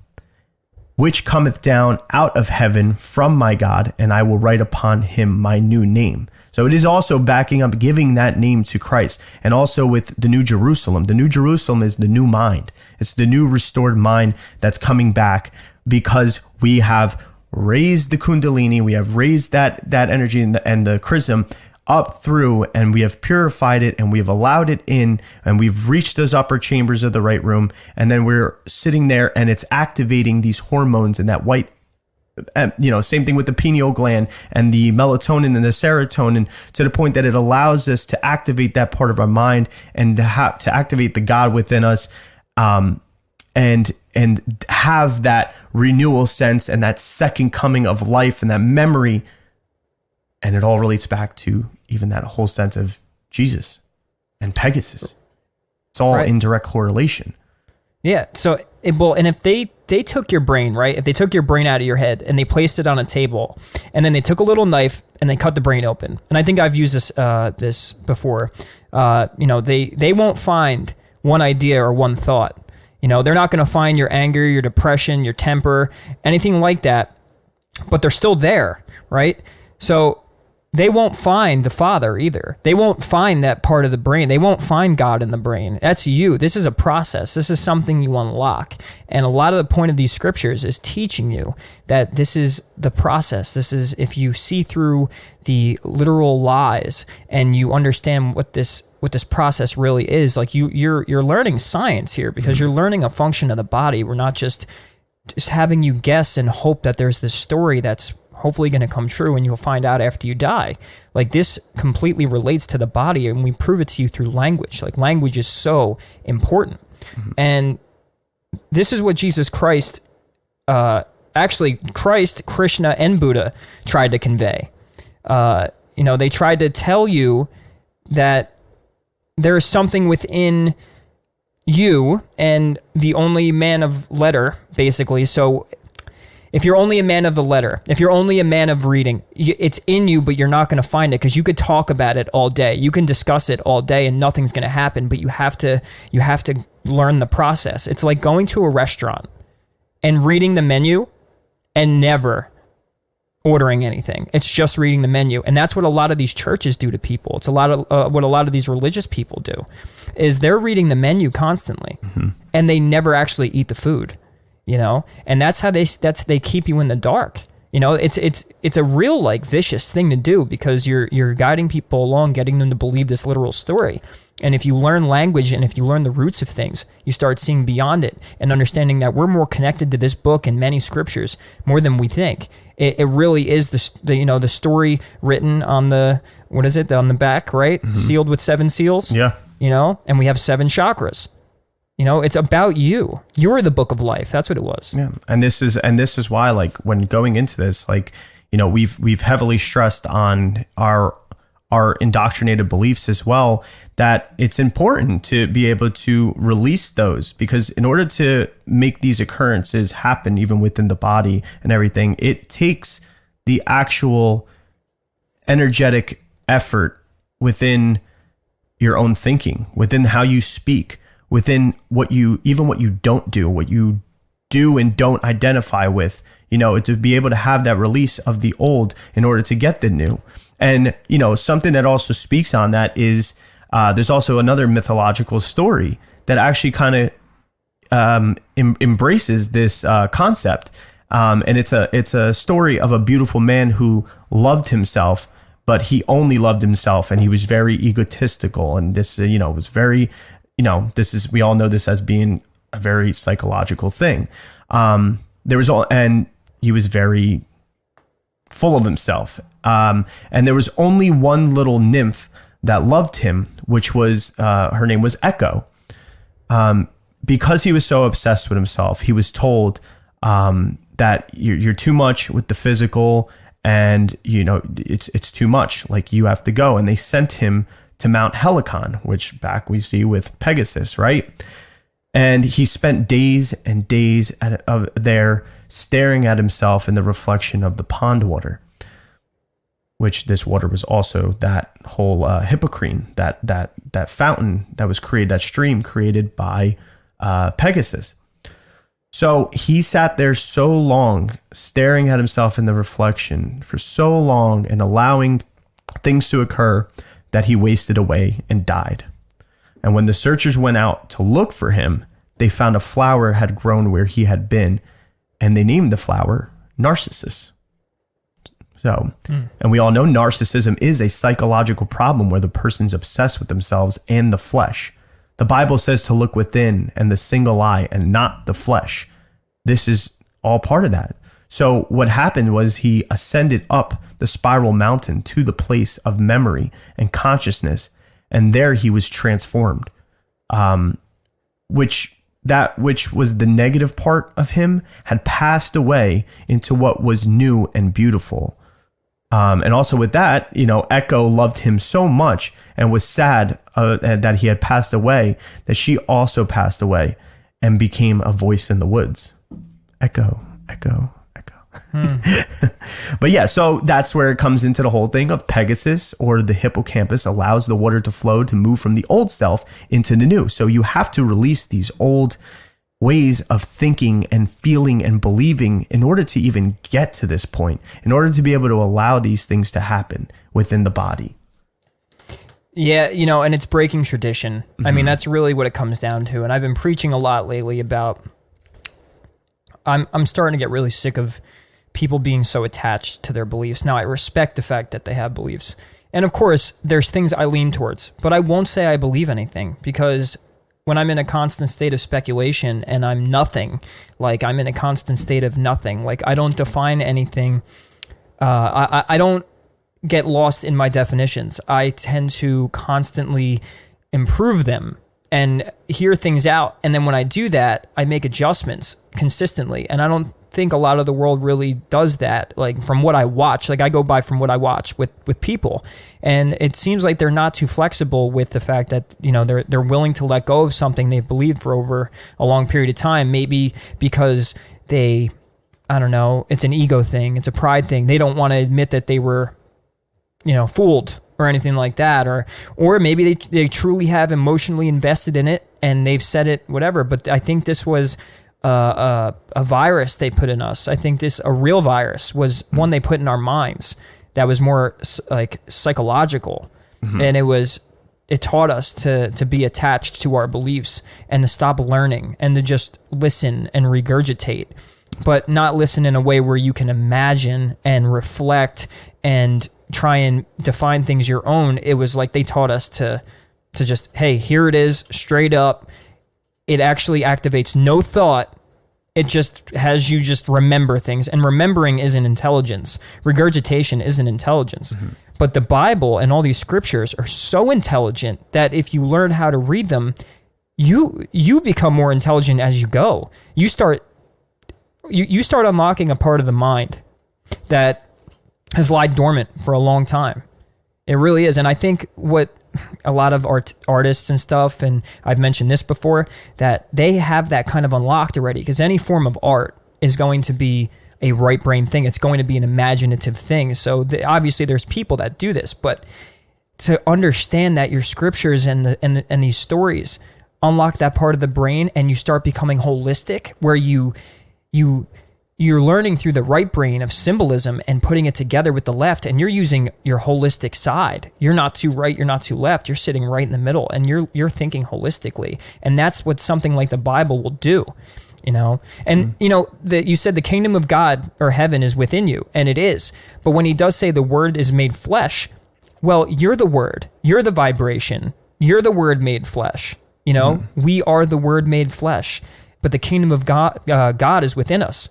[SPEAKER 1] which cometh down out of heaven from my God, and I will write upon him my new name. So it is also backing up, giving that name to Christ. And also with the New Jerusalem. The New Jerusalem is the new mind. It's the new restored mind that's coming back, because we have raised the Kundalini, we have raised that energy and the chrism up through, and we have purified it, and we have allowed it in, and we've reached those upper chambers of the right room, and then we're sitting there, and it's activating these hormones and that white, same thing with the pineal gland and the melatonin and the serotonin, to the point that it allows us to activate that part of our mind and to activate the God within us, and have that renewal sense and that second coming of life and that memory. And it all relates back to even that whole sense of Jesus and Pegasus. It's all
[SPEAKER 2] Right.
[SPEAKER 1] in direct correlation.
[SPEAKER 2] Yeah. So, and if they took your brain, right? If they took your brain out of your head and they placed it on a table, and then they took a little knife and they cut the brain open, and I think I've used this before. They won't find one idea or one thought. They're not going to find your anger, your depression, your temper, anything like that, but they're still there, right? So they won't find the Father either. They won't find that part of the brain. They won't find God in the brain. That's you. This is a process. This is something you unlock. And a lot of the point of these scriptures is teaching you that this is the process. This is, if you see through the literal lies and you understand what this process really is, like you're learning science here, because you're learning a function of the body. We're not just having you guess and hope that there's this story that's hopefully going to come true and you'll find out after you die. Like, this completely relates to the body, and we prove it to you through language. Like, language is so important. And this is what Jesus Christ, Christ, Krishna, and Buddha tried to convey. They tried to tell you that there is something within you, and the only man of letter, basically. So if you're only a man of the letter, if you're only a man of reading, it's in you, but you're not going to find it, because you could talk about it all day. You can discuss it all day and nothing's going to happen, but you have to learn the process. It's like going to a restaurant and reading the menu and never ordering anything. It's just reading the menu. And that's what a lot of these churches do to people. It's a lot of what a lot of these religious people do, is they're reading the menu constantly, and they never actually eat the food. And that's how they keep you in the dark. It's a real, like, vicious thing to do, because you're guiding people along, getting them to believe this literal story. And if you learn language and if you learn the roots of things, you start seeing beyond it and understanding that we're more connected to this book and many scriptures more than we think. It really is the story written on the, what is it, on the back, right? Sealed with 7 seals.
[SPEAKER 1] Yeah.
[SPEAKER 2] And we have 7 chakras. It's about you. You're the book of life. That's what it was.
[SPEAKER 1] Yeah. And this is why, like, when going into this, like, we've heavily stressed on our indoctrinated beliefs as well, that it's important to be able to release those, because in order to make these occurrences happen, even within the body and everything, it takes the actual energetic effort within your own thinking, within how you speak, within what you don't do, what you do and don't identify with, to be able to have that release of the old in order to get the new. And, something that also speaks on that is, there's also another mythological story that actually kind of embraces this concept. And it's a story of a beautiful man who loved himself, but he only loved himself, and he was very egotistical. And this, was very, we all know this as being a very psychological thing. And he was very full of himself. And there was only one little nymph that loved him, which was, her name was Echo. Because he was so obsessed with himself, he was told, that you're too much with the physical, and, it's too much, like, you have to go. And they sent him to Mount Helicon, which back we see with Pegasus, right? And he spent days and days there staring at himself in the reflection of the pond water, which this water was also that whole Hippocrene, that fountain that was created, that stream created by Pegasus. So he sat there so long, staring at himself in the reflection for so long and allowing things to occur, that he wasted away and died. And when the searchers went out to look for him, they found a flower had grown where he had been, and they named the flower Narcissus. So, and we all know narcissism is a psychological problem where the person's obsessed with themselves and the flesh. The Bible says to look within and the single eye and not the flesh. This is all part of that. So what happened was he ascended up the spiral mountain to the place of memory and consciousness, and there he was transformed. Which was the negative part of him had passed away into what was new and beautiful. And also with that, Echo loved him so much and was sad that he had passed away, that she also passed away and became a voice in the woods. Echo, echo, echo. But yeah, so that's where it comes into the whole thing of Pegasus, or the hippocampus, allows the water to flow, to move from the old self into the new. So you have to release these old ways of thinking and feeling and believing in order to even get to this point, in order to be able to allow these things to happen within the body.
[SPEAKER 2] Yeah, and it's breaking tradition. Mm-hmm. I mean, that's really what it comes down to. And I've been preaching a lot lately about, I'm starting to get really sick of people being so attached to their beliefs. Now, I respect the fact that they have beliefs. And of course, there's things I lean towards, but I won't say I believe anything, because when I'm in a constant state of speculation and I'm nothing, like I'm in a constant state of nothing, like I don't define anything. I don't get lost in my definitions. I tend to constantly improve them and hear things out. And then when I do that, I make adjustments consistently. And I don't think a lot of the world really does that. Like from what I watch, like I go by from what I watch with people. And it seems like they're not too flexible with the fact that, they're willing to let go of something they've believed for over a long period of time. Maybe because I don't know, it's an ego thing. It's a pride thing. They don't want to admit that they were, fooled or anything like that. Or maybe they truly have emotionally invested in it and they've said it, whatever. But I think this was a virus they put in us. I think a real virus was one they put in our minds that was more like psychological. Mm-hmm. And it taught us to be attached to our beliefs and to stop learning and to just listen and regurgitate, but not listen in a way where you can imagine and reflect and try and define things your own. It was like they taught us to just, hey, here it is, straight up. It actually activates no thought. It just has you just remember things. And remembering isn't intelligence. Regurgitation isn't intelligence. Mm-hmm. But the Bible and all these scriptures are so intelligent that if you learn how to read them, you become more intelligent as you go. You start unlocking a part of the mind that has lied dormant for a long time. It really is. And I think what a lot of artists and stuff, and I've mentioned this before, that they have that kind of unlocked already, because any form of art is going to be a right brain thing. It's going to be an imaginative thing. So obviously there's people that do this, but to understand that your scriptures and these stories unlock that part of the brain, and you start becoming holistic, where you're learning through the right brain of symbolism and putting it together with the left, and you're using your holistic side. You're not too right, you're not too left. You're sitting right in the middle, and you're thinking holistically. And that's what something like the Bible will do, And you said the kingdom of God or heaven is within you, and it is. But when he does say the word is made flesh, well, you're the word, you're the vibration, you're the word made flesh. We are the word made flesh. But the kingdom of God is within us.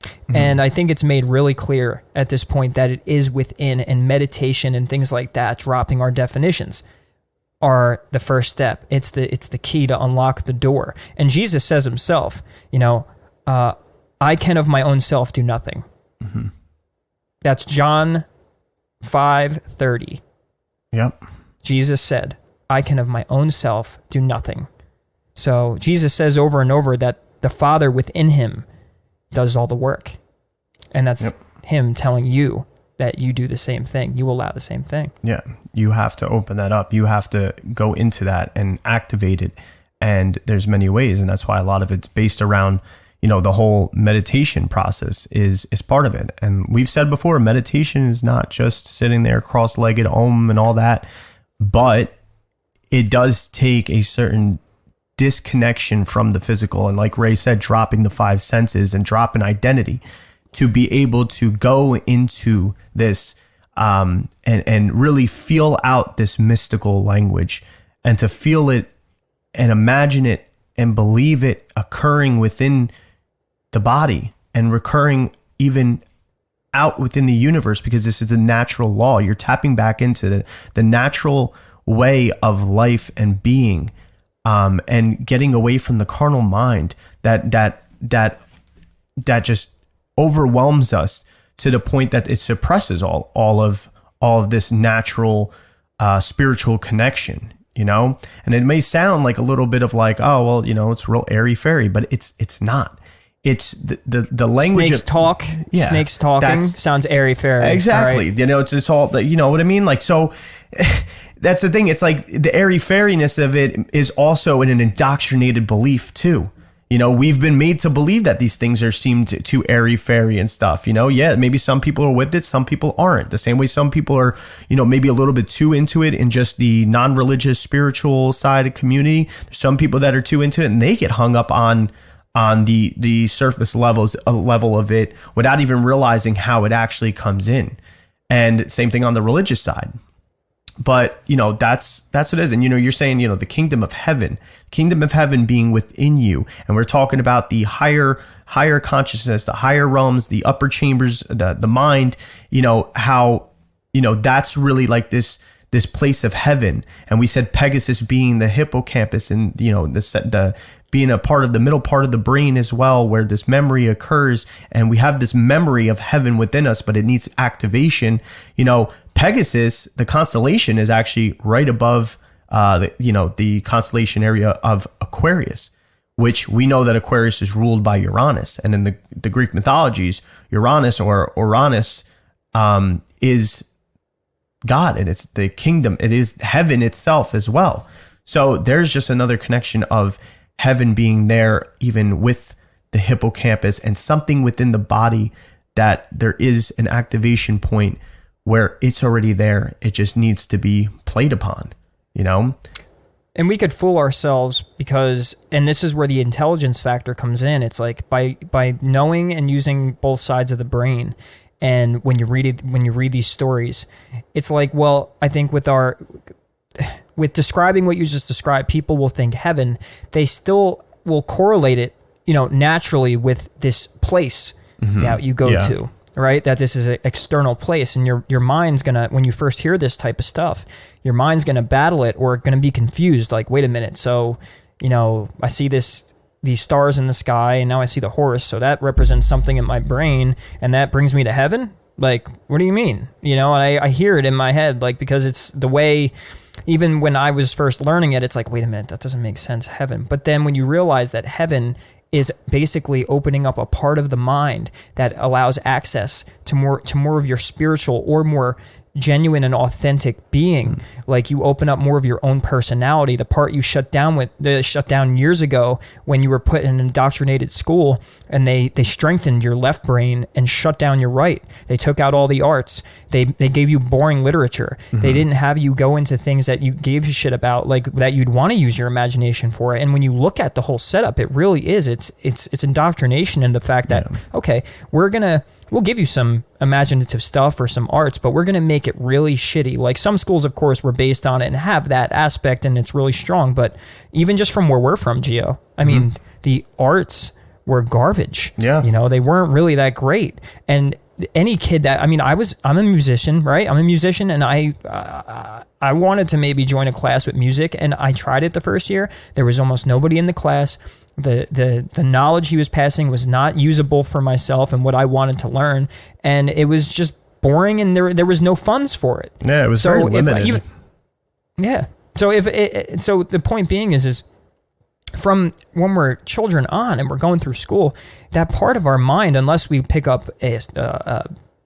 [SPEAKER 2] Mm-hmm. And I think it's made really clear at this point that it is within, and meditation and things like that, dropping our definitions, are the first step. It's the key to unlock the door. And Jesus says himself, I can of my own self do nothing. Mm-hmm. That's John 5:30.
[SPEAKER 1] Yep.
[SPEAKER 2] Jesus said, I can of my own self do nothing. So Jesus says over and over that the Father within him does all the work. And that's him telling you that you do the same thing. You allow the same thing. Yeah.
[SPEAKER 1] You have to open that up. You have to go into that and activate it. And there's many ways. And that's why a lot of it's based around, the whole meditation process is part of it. And we've said before, meditation is not just sitting there cross-legged, and all that, but it does take a certain disconnection from the physical, and like Ray said, dropping the five senses and dropping identity to be able to go into this and really feel out this mystical language, and to feel it and imagine it and believe it occurring within the body and recurring even out within the universe, because this is a natural law. You're tapping back into the natural way of life and being. And getting away from the carnal mind that just overwhelms us to the point that it suppresses all of this natural spiritual connection, you know? And it may sound like a little bit of like, oh, well, you know, it's real airy fairy, but it's not. It's the language
[SPEAKER 2] snakes
[SPEAKER 1] of
[SPEAKER 2] talk. Yeah, snakes talking sounds airy fairy.
[SPEAKER 1] Exactly.
[SPEAKER 2] Right?
[SPEAKER 1] You know, it's all, you know what I mean? Like, so that's the thing. It's like the airy fairiness of it is also in an indoctrinated belief too. You know, we've been made to believe that these things are seemed too airy fairy and stuff. You know, yeah, maybe some people are with it, some people aren't. The same way some people are, you know, maybe a little bit too into it in just the non-religious spiritual side of community. There's some people that are too into it and they get hung up on the surface level of it without even realizing how it actually comes in. And same thing on the religious side. But, you know, that's what it is. And, you know, you're saying, you know, the kingdom of heaven being within you. And we're talking about the higher consciousness, the higher realms, the upper chambers, the mind, you know, how, you know, that's really like this place of heaven. And we said Pegasus being the hippocampus and, you know, the being a part of the middle part of the brain as well, where this memory occurs. And we have this memory of heaven within us, but it needs activation. You know, Pegasus, the constellation, is actually right above, the constellation area of Aquarius, which we know that Aquarius is ruled by Uranus. And in the Greek mythologies, Uranus or Uranus is God, and it's the kingdom. It is heaven itself as well. So there's just another connection of heaven being there, even with the hippocampus and something within the body, that there is an activation point where it's already there. It just needs to be played upon, you know?
[SPEAKER 2] And we could fool ourselves because, and this is where the intelligence factor comes in. It's like by knowing and using both sides of the brain. And when you read these stories, it's like, well, I think with describing what you just described, people will think heaven. They still will correlate it, you know, naturally with this place that you go to, right? That this is an external place, and your mind's gonna, when you first hear this type of stuff, your mind's gonna battle it or gonna be confused. Like, wait a minute, so, you know, I see these stars in the sky, and now I see the horse, so that represents something in my brain, and that brings me to heaven? Like, what do you mean? You know, and I hear it in my head, like, because it's the way, even when I was first learning it, it's like, wait a minute, that doesn't make sense, heaven. But then when you realize that heaven is basically opening up a part of the mind that allows access to more of your spiritual or more genuine and authentic being. Like, you open up more of your own personality, the part you shut down years ago when you were put in an indoctrinated school, and they strengthened your left brain and shut down your right. They took out all the arts. They gave you boring literature. They didn't have you go into things that you gave a shit about, like that you'd want to use your imagination for. And when you look at the whole setup, it really is. It's indoctrination in the fact that, okay, we'll give you some imaginative stuff or some arts, but we're going to make it really shitty. Like, some schools, of course, were based on it and have that aspect, and it's really strong. But even just from where we're from, Gio, I mean, the arts were garbage. Yeah. You know, they weren't really that great. And any kid that, I mean, I'm a musician, right? I'm a musician, and I wanted to maybe join a class with music, and I tried it the first year. There was almost nobody in the class. The knowledge he was passing was not usable for myself and what I wanted to learn, and it was just boring, and there was no funds for it.
[SPEAKER 1] Yeah, it was very limited.
[SPEAKER 2] So the point being is from when we're children on and we're going through school, that part of our mind, unless we pick up an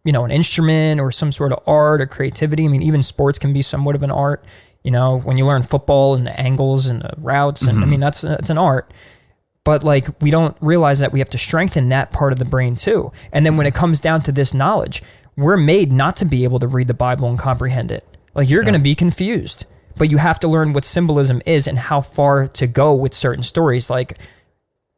[SPEAKER 2] instrument or some sort of art or creativity. I mean, even sports can be somewhat of an art. You know, when you learn football and the angles and the routes, and I mean, that's an art. But like, we don't realize that we have to strengthen that part of the brain too. And then when it comes down to this knowledge, we're made not to be able to read the Bible and comprehend it. Like, you're going to be confused, but you have to learn what symbolism is and how far to go with certain stories. Like,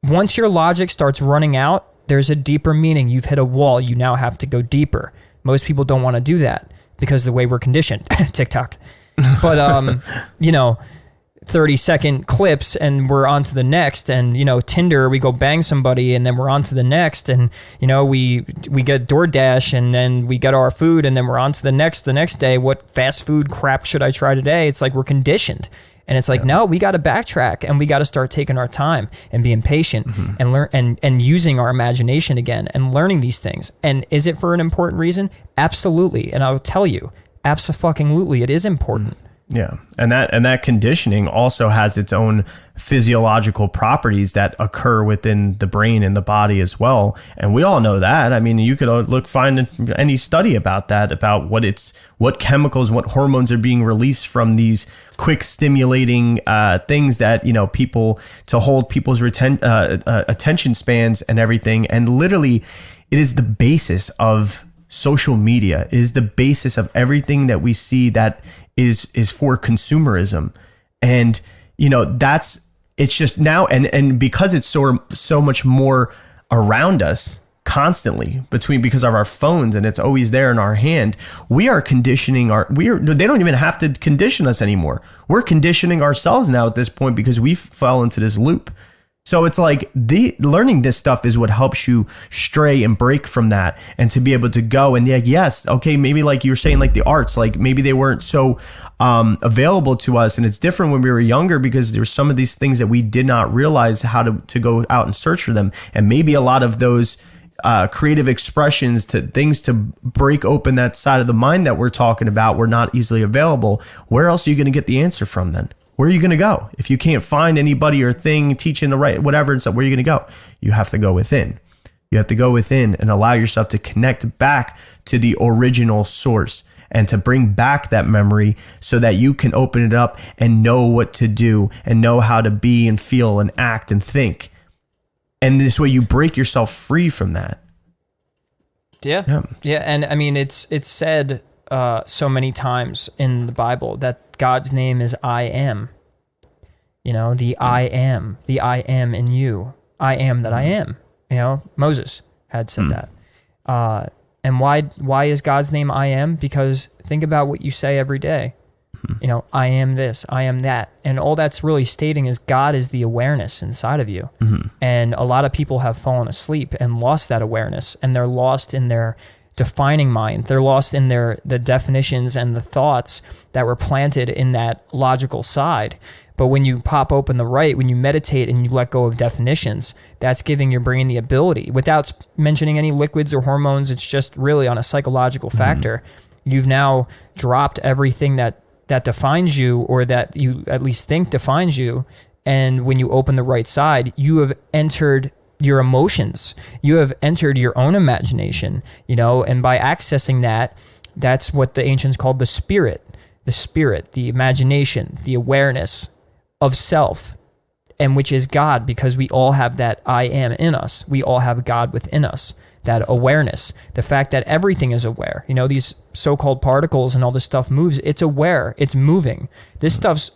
[SPEAKER 2] once your logic starts running out, there's a deeper meaning. You've hit a wall. You now have to go deeper. Most people don't want to do that because the way we're conditioned, TikTok. But, 30-second clips and we're on to the next. And, you know, Tinder, we go bang somebody and then we're on to the next. And, you know, we get DoorDash and then we get our food and then we're on to the next day. What fast food crap should I try today? It's like we're conditioned. And it's like, no, we got to backtrack and we got to start taking our time and being patient and learn and using our imagination again and learning these things. And is it for an important reason? Absolutely. And I will tell you, abso-fucking-lutely, it is important.
[SPEAKER 1] Yeah. And that conditioning also has its own physiological properties that occur within the brain and the body as well. And we all know that. I mean, you could find any study about that, about what chemicals, what hormones are being released from these quick stimulating things that, people, to hold people's attention spans and everything. And literally, it is the basis of social media, is the basis of everything that we see that is for consumerism. And it's just now, and because it's so much more around us constantly because of our phones, and it's always there in our hand, we are conditioning they don't even have to condition us anymore. We're conditioning ourselves now at this point because we fell into this loop. So it's like learning this stuff is what helps you stray and break from that, and to be able to go and yes, okay, maybe like you're saying, like the arts, like maybe they weren't so available to us, and it's different when we were younger because there were some of these things that we did not realize how to go out and search for them, and maybe a lot of those creative expressions to things to break open that side of the mind that we're talking about were not easily available. Where else are you going to get the answer from then? Where are you going to go? If you can't find anybody or thing teaching the right, whatever, it's like, where are you going to go? You have to go within. You have to go within and allow yourself to connect back to the original source and to bring back that memory so that you can open it up and know what to do and know how to be and feel and act and think. And this way you break yourself free from that.
[SPEAKER 2] Yeah. And I mean, it's said so many times in the Bible that God's name is I am. The I am in you. I am that I am. Moses had said that. And why is God's name I am? Because think about what you say every day. I am this, I am that. And all that's really stating is God is the awareness inside of you. And a lot of people have fallen asleep and lost that awareness, and they're lost in their defining mind. They're lost in the definitions and the thoughts that were planted in that logical side. But when you pop open when you meditate and you let go of definitions, that's giving your brain the ability, without mentioning any liquids or hormones, it's just really on a psychological factor. You've now dropped everything that defines you, or that you at least think defines you. And when you open the right side, you have entered your emotions, you have entered your own imagination, and by accessing that, that's what the ancients called the spirit, the imagination, the awareness of self, and which is God, because we all have that I am in us. We all have God within us, that awareness, the fact that everything is aware. These so-called particles and all this stuff moves, it's aware, it's moving. This stuff's,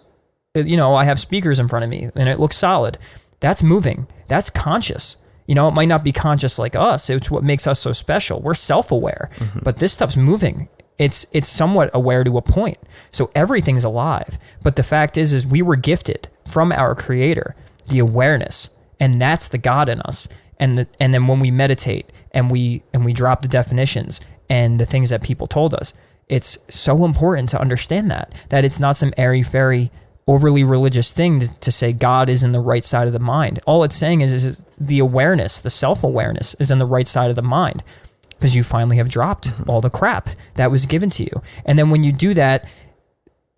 [SPEAKER 2] I have speakers in front of me and it looks solid. That's moving. That's conscious. It might not be conscious like us. It's what makes us so special. We're self-aware, but this stuff's moving. It's somewhat aware to a point. So everything's alive. But the fact is we were gifted from our Creator the awareness, and that's the God in us. And then when we meditate and we drop the definitions and the things that people told us, it's so important to understand that it's not some airy-fairy, overly religious thing to say God is in the right side of the mind. All it's saying is the awareness, the self-awareness is in the right side of the mind, because you finally have dropped all the crap that was given to you. And then when you do that,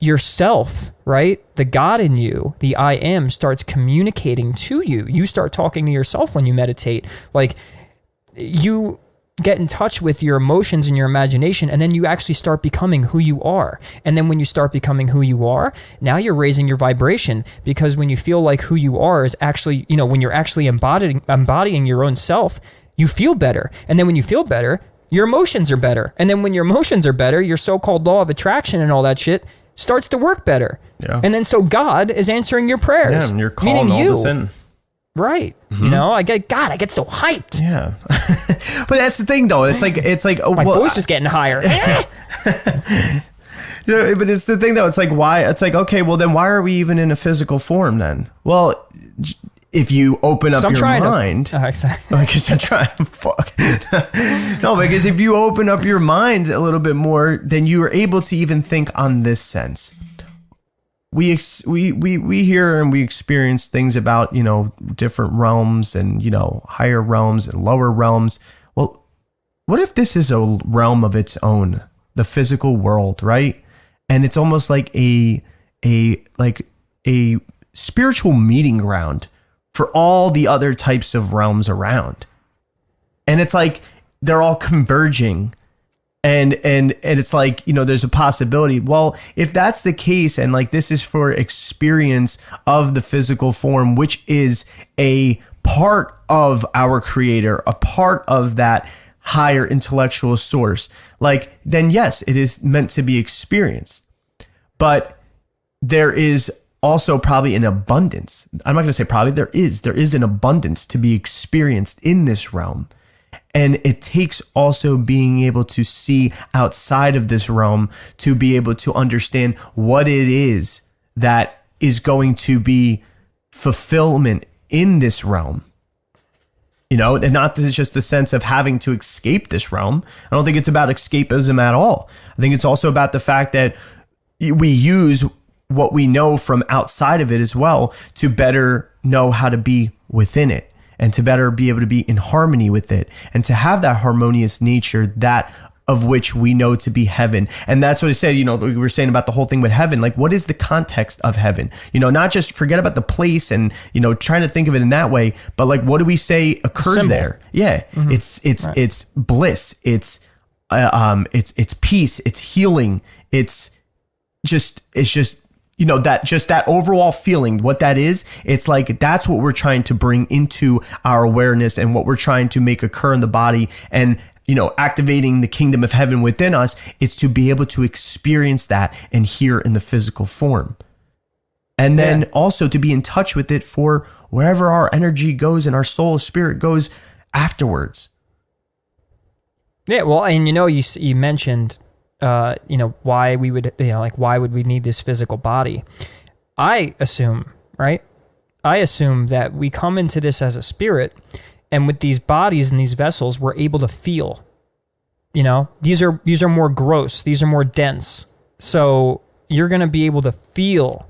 [SPEAKER 2] yourself, right? The God in you, the I am, starts communicating to you. You start talking to yourself when you meditate. Like, you get in touch with your emotions and your imagination, and then you actually start becoming who you are. And then when you start becoming who you are, now you're raising your vibration, because when you feel like who you are is actually, when you're actually embodying your own self, you feel better. And then when you feel better, your emotions are better. And then when your emotions are better, your so-called law of attraction and all that shit starts to work better. Yeah. And then so God is answering your prayers.
[SPEAKER 1] Yeah, and you're calling all this in.
[SPEAKER 2] Right. I get so hyped.
[SPEAKER 1] Yeah. But that's the thing, though. It's like
[SPEAKER 2] my voice is getting higher.
[SPEAKER 1] But it's the thing, though. It's like, why? It's like, okay, well, then why are we even in a physical form then? Well, if you open up your mind, because I'm trying to fuck. No, because if you open up your mind a little bit more, then you are able to even think on this sense. we hear and we experience things about, different realms and, higher realms and lower realms. Well, what if this is a realm of its own, the physical world, right? And it's almost like a spiritual meeting ground for all the other types of realms around. And it's like they're all converging. And it's like, there's a possibility. Well, if that's the case, and like this is for experience of the physical form, which is a part of our creator, a part of that higher intellectual source, like, then yes, it is meant to be experienced. But there is also probably an abundance. I'm not going to say probably, there is an abundance to be experienced in this realm. And it takes also being able to see outside of this realm to be able to understand what it is that is going to be fulfillment in this realm. And not this is just the sense of having to escape this realm. I don't think it's about escapism at all. I think it's also about the fact that we use what we know from outside of it as well to better know how to be within it, and to better be able to be in harmony with it, and to have that harmonious nature, that of which we know to be heaven. And that's what it said, we were saying about the whole thing with heaven, like what is the context of heaven? Not just forget about the place and, trying to think of it in that way, but like, what do we say occurs there? Yeah. Mm-hmm. It's bliss. It's peace. It's healing. It's just that overall feeling, what that is, it's like, that's what we're trying to bring into our awareness and what we're trying to make occur in the body. And, activating the kingdom of heaven within us, it's to be able to experience that and hear in the physical form. And then also to be in touch with it for wherever our energy goes and our soul, spirit goes afterwards.
[SPEAKER 2] Yeah. Well, and you mentioned, why we would, why would we need this physical body? I assume that we come into this as a spirit, and with these bodies and these vessels, we're able to feel. These are more gross. These are more dense. So you're going to be able to feel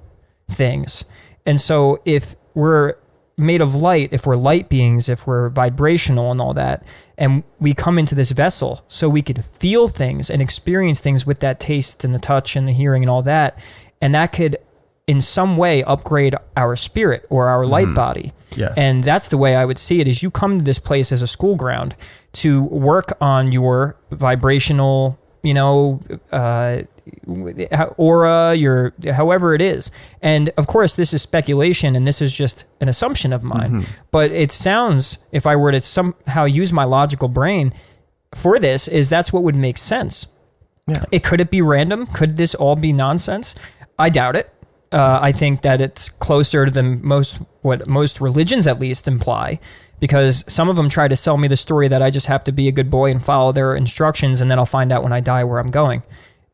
[SPEAKER 2] things. And so if we're made of light, if we're light beings, if we're vibrational and all that, and we come into this vessel so we could feel things and experience things with that taste and the touch and the hearing and all that, and that could in some way upgrade our spirit or our light body.
[SPEAKER 1] Yeah.
[SPEAKER 2] And that's the way I would see it, is you come to this place as a school ground to work on your vibrational, aura, your however it is. And of course, this is speculation and this is just an assumption of mine. But it sounds, if I were to somehow use my logical brain for this, is that's what would make sense.
[SPEAKER 1] Yeah.
[SPEAKER 2] Could it be random? Could this all be nonsense? I doubt it. I think that it's closer to what most religions at least imply, because some of them try to sell me the story that I just have to be a good boy and follow their instructions, and then I'll find out when I die where I'm going.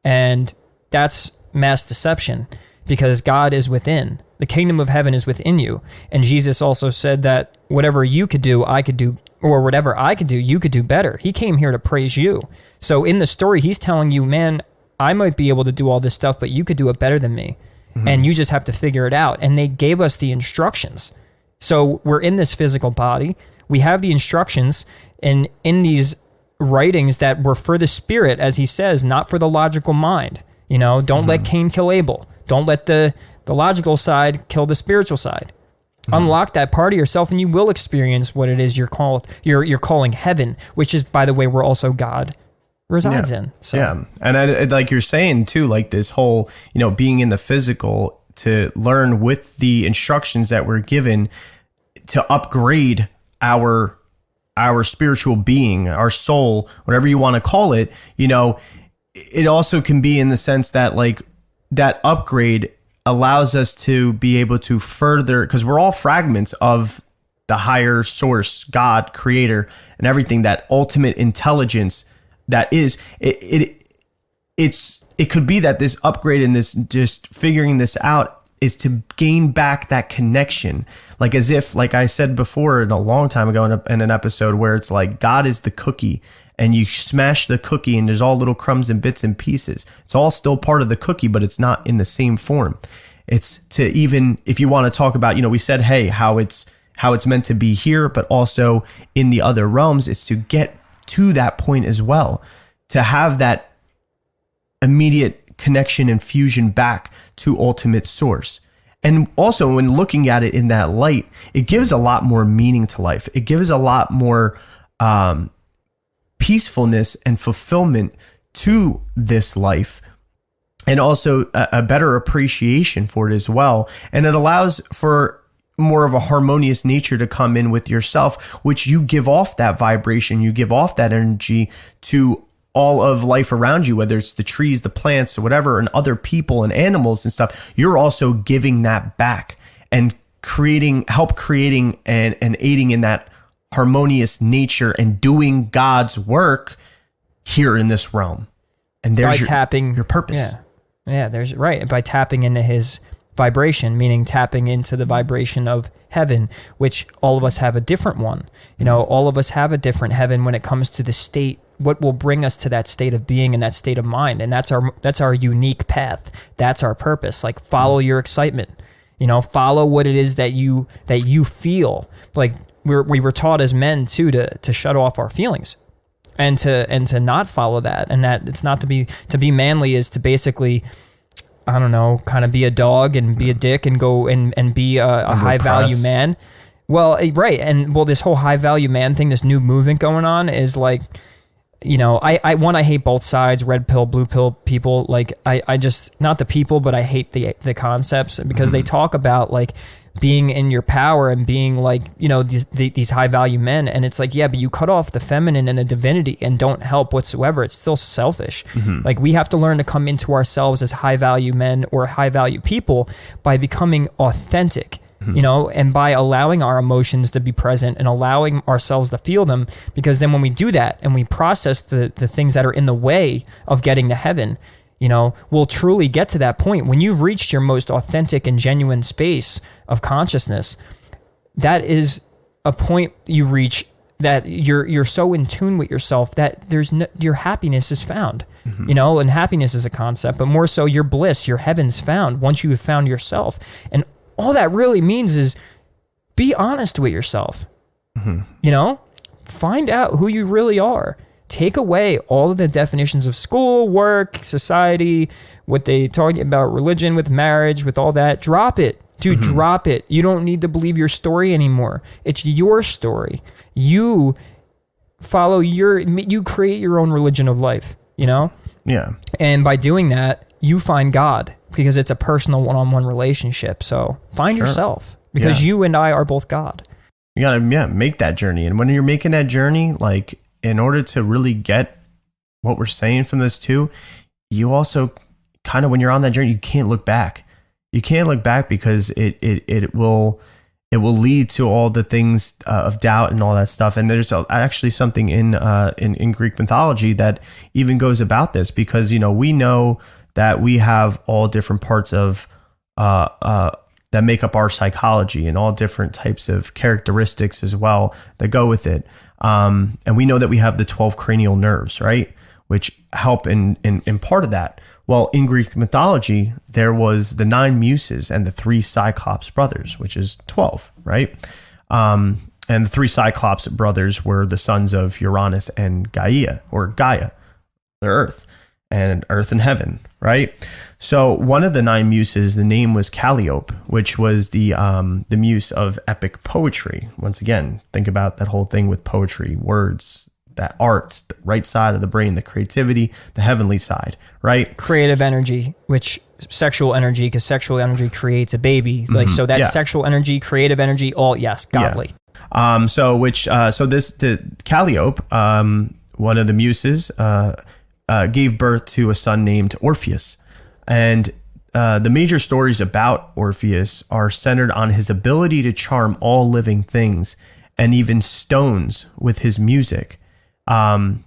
[SPEAKER 2] And that's mass deception, because God is within. The kingdom of heaven is within you. And Jesus also said that whatever you could do, I could do, or whatever I could do, you could do better. He came here to praise you. So in the story, he's telling you, man, I might be able to do all this stuff, but you could do it better than me. And you just have to figure it out. And they gave us the instructions. So we're in this physical body. We have the instructions, and in these writings that were for the spirit, as he says, not for the logical mind. Don't let Cain kill Abel. Don't let the logical side kill the spiritual side. Unlock that part of yourself, and you will experience what it is you're calling heaven, which is, by the way, where also God resides in. So.
[SPEAKER 1] Yeah. And I, like you're saying too, like this whole, being in the physical, to learn with the instructions that we're given to upgrade our spiritual being, our soul, whatever you want to call it, it also can be in the sense that like that upgrade allows us to be able to further, because we're all fragments of the higher source, God, creator, and everything, that ultimate intelligence that is, it could be that this upgrade and this just figuring this out is to gain back that connection. Like as if, like I said before, a long time ago in an episode, where it's like God is the cookie, and you smash the cookie and there's all little crumbs and bits and pieces. It's all still part of the cookie, but it's not in the same form. It's to, even if you want to talk about, we said, hey, how it's meant to be here, but also in the other realms, it's to get to that point as well, to have that immediate connection and fusion back to ultimate source. And also, when looking at it in that light, it gives a lot more meaning to life. It gives a lot more peacefulness and fulfillment to this life, and also a better appreciation for it as well. And it allows for more of a harmonious nature to come in with yourself, which you give off that vibration, you give off that energy to all of life around you, whether it's the trees, the plants, or whatever, and other people and animals and stuff. You're also giving that back and creating and aiding in that harmonious nature and doing God's work here in this realm. And there's your purpose.
[SPEAKER 2] Yeah, there's right. By tapping into his vibration, meaning tapping into the vibration of heaven, which all of us have a different one. All of us have a different heaven when it comes to the state, what will bring us to that state of being and that state of mind. And that's our unique path. That's our purpose. Like, follow your excitement, follow what it is that you feel. Like, we were taught as men too, to shut off our feelings and to not follow that. And that it's not to be manly is to basically, I don't know, kind of be a dog and be a dick and go and be a high value man. Well, right. And this whole high value man thing, this new movement going on is like, I hate both sides, red pill, blue pill people. Like, I just, not the people, but I hate the concepts, because they talk about like being in your power and being like, these high value men. And it's like, yeah, but you cut off the feminine and the divinity and don't help whatsoever. It's still selfish. Like, we have to learn to come into ourselves as high value men or high value people by becoming authentic. And by allowing our emotions to be present and allowing ourselves to feel them, because then when we do that and we process the things that are in the way of getting to heaven, we'll truly get to that point. When you've reached your most authentic and genuine space of consciousness, that is a point you reach that you're so in tune with yourself that your happiness is found, and happiness is a concept, but more so your bliss, your heaven's found once you have found yourself. And all that really means is be honest with yourself. Find out who you really are. Take away all of the definitions of school, work, society, what they talk about, religion, with marriage, with all that. Drop it. Dude, drop it. You don't need to believe your story anymore. It's your story. You you create your own religion of life,
[SPEAKER 1] Yeah.
[SPEAKER 2] And by doing that, you find God, because it's a personal one-on-one relationship. So find yourself, because you and I are both God.
[SPEAKER 1] You gotta make that journey. And when you're making that journey, like, in order to really get what we're saying from this too, you also kind of, when you're on that journey, you can't look back. You can't look back, because it will lead to all the things of doubt and all that stuff. And there's actually something in Greek mythology that even goes about this, because we know that we have all different parts of that make up our psychology, and all different types of characteristics as well that go with it. And we know that we have the 12 cranial nerves, right, which help in part of that. Well, in Greek mythology, there was the 9 Muses and the 3 Cyclops brothers, which is 12, right? And the 3 Cyclops brothers were the sons of Uranus and Gaia, the Earth and heaven, right? So one of the 9 Muses, the name was Calliope, which was the muse of epic poetry. Once again, think about that whole thing with poetry, words, that art, the right side of the brain, the creativity, the heavenly side, right?
[SPEAKER 2] Creative energy, which sexual energy, because sexual energy creates a baby. Like, so that sexual energy, creative energy, all, yes, godly.
[SPEAKER 1] Yeah. The Calliope, one of the muses, gave birth to a son named Orpheus. And the major stories about Orpheus are centered on his ability to charm all living things and even stones with his music. And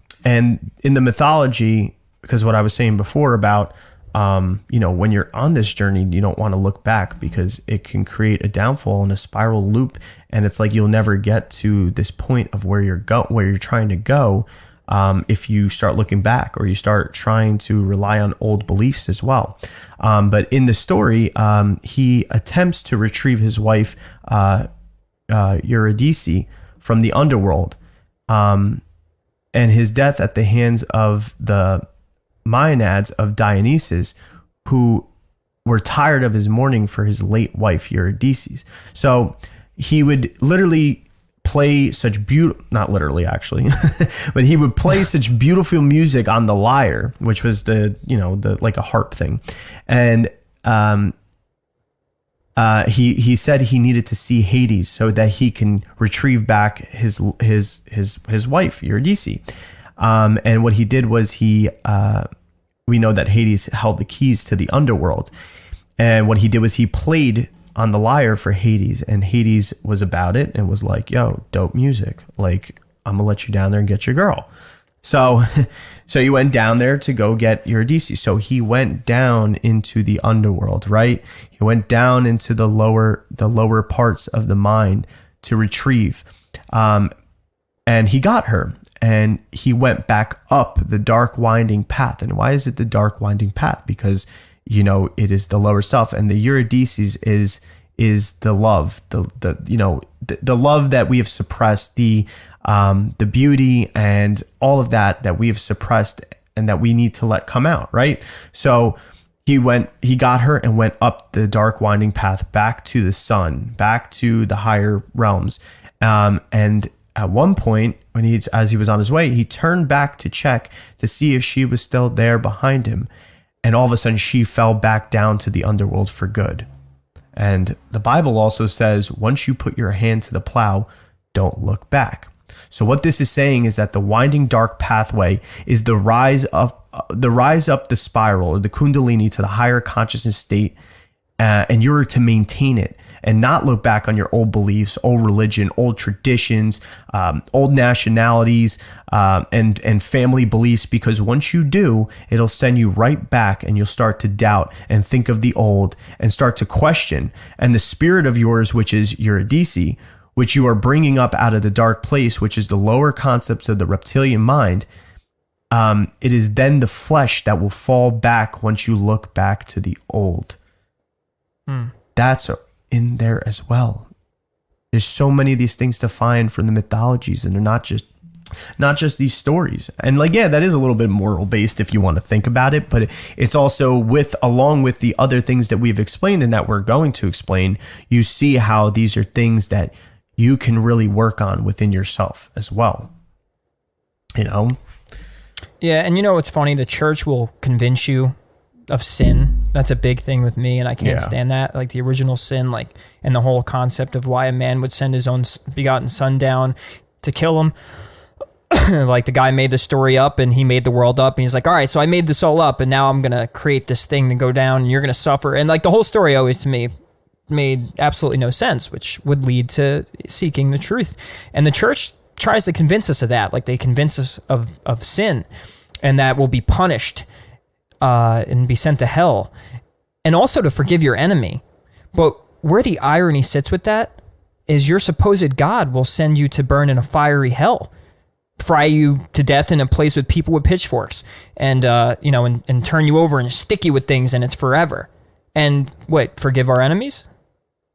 [SPEAKER 1] in the mythology, because what I was saying before about, when you're on this journey, you don't want to look back, because it can create a downfall and a spiral loop. And it's like, you'll never get to this point of where you're trying to go. if you start looking back or you start trying to rely on old beliefs as well. But in the story, he attempts to retrieve his wife, Eurydice, from the underworld, and his death at the hands of the Maenads of Dionysus, who were tired of his mourning for his late wife, Eurydice. So he would literally play such not literally actually, but he would play such beautiful music on the lyre, which was the like a harp thing. And he said he needed to see Hades so that he can retrieve back his wife, Eurydice. And what he did was we know that Hades held the keys to the underworld. And what he did was he played on the lyre for Hades, and Hades was about it and was like, yo, dope music. Like, I'm gonna let you down there and get your girl. So he went down there to go get Eurydice. So he went down into the underworld, right? He went down into the lower parts of the mind to retrieve. And he got her. And he went back up the dark winding path. And why is it the dark winding path? Because, it is the lower self. And the Eurydice is the love, the love that we have suppressed, the beauty and all of that we have suppressed and that we need to let come out, right? So he got her and went up the dark winding path back to the sun, back to the higher realms. And at one point, as he was on his way, he turned back to check to see if she was still there behind him. And all of a sudden, she fell back down to the underworld for good. And the Bible also says, once you put your hand to the plow, don't look back. So what this is saying is that the winding dark pathway is the rise up the spiral, or the kundalini, to the higher consciousness state, and you're to maintain it and not look back on your old beliefs, old religion, old traditions, old nationalities, and family beliefs, because once you do, it'll send you right back and you'll start to doubt and think of the old and start to question. And the spirit of yours, which is Eurydice, which you are bringing up out of the dark place, which is the lower concepts of the reptilian mind, it is then the flesh that will fall back once you look back to the old. That's in there as well. There's so many of these things to find from the mythologies, and they're not just these stories. And that is a little bit moral based if you want to think about it, but it's also along with the other things that we've explained and that we're going to explain, you see how these are things that you can really work on within yourself as well.
[SPEAKER 2] Yeah, and it's funny, the church will convince you of sin. That's a big thing with me, and I can't stand that. Like the original sin, and the whole concept of why a man would send his own begotten son down to kill him. Like the guy made the story up and he made the world up, and he's like, all right, so I made this all up and now I'm going to create this thing to go down and you're going to suffer. And the whole story always to me made absolutely no sense, which would lead to seeking the truth. And the church tries to convince us of that. Like they convince us of sin and that we'll be punished and be sent to hell, and also to forgive your enemy. But where the irony sits with that is your supposed God will send you to burn in a fiery hell, fry you to death in a place with people with pitchforks, and and turn you over and stick you with things, and it's forever. And forgive our enemies?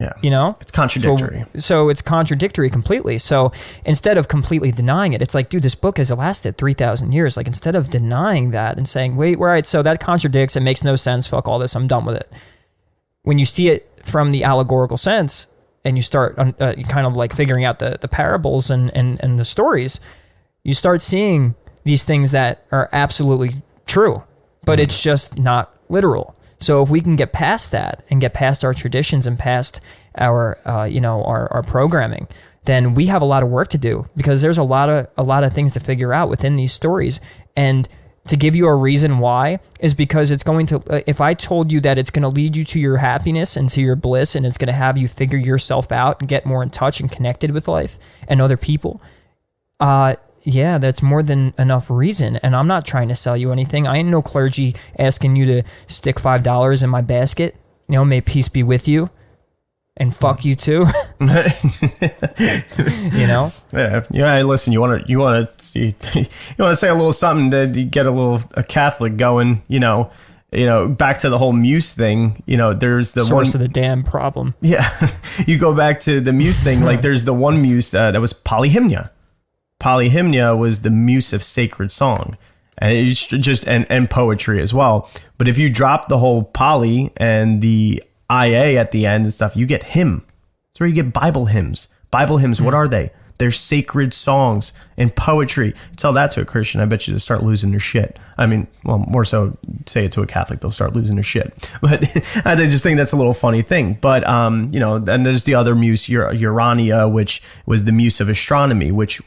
[SPEAKER 2] Yeah.
[SPEAKER 1] It's contradictory.
[SPEAKER 2] So it's contradictory completely. So instead of completely denying it, it's like, dude, this book has lasted 3,000 years. Like, instead of denying that and saying, wait, right, so that contradicts, it makes no sense, fuck all this, I'm done with it. When you see it from the allegorical sense and you start kind of like figuring out the parables and the stories, you start seeing these things that are absolutely true, but it's just not literal. So if we can get past that and get past our traditions and past our programming, then we have a lot of work to do, because there's a lot of things to figure out within these stories. And to give you a reason why is because it's going to, if I told you that it's going to lead you to your happiness and to your bliss, and it's going to have you figure yourself out and get more in touch and connected with life and other people, yeah, that's more than enough reason. And I'm not trying to sell you anything. I ain't no clergy asking you to stick $5 in my basket. May peace be with you. and fuck you too. You know?
[SPEAKER 1] Yeah. Yeah. Listen, you want to see, you want to say a little something to get a Catholic going, back to the whole Muse thing, there's the
[SPEAKER 2] source of the damn problem.
[SPEAKER 1] Yeah. You go back to the Muse thing, like there's the one Muse that was polyhymnia. Polyhymnia was the muse of sacred song. And it's just and poetry as well. But if you drop the whole poly and the IA at the end and stuff, you get hymn. That's where you get Bible hymns. Bible hymns, what are they? They're sacred songs and poetry. Tell that to a Christian, I bet you they'll start losing their shit. I mean, well, more so say it to a Catholic, they'll start losing their shit. But I just think that's a little funny thing. But, and there's the other muse, Urania, which was the muse of astronomy, which...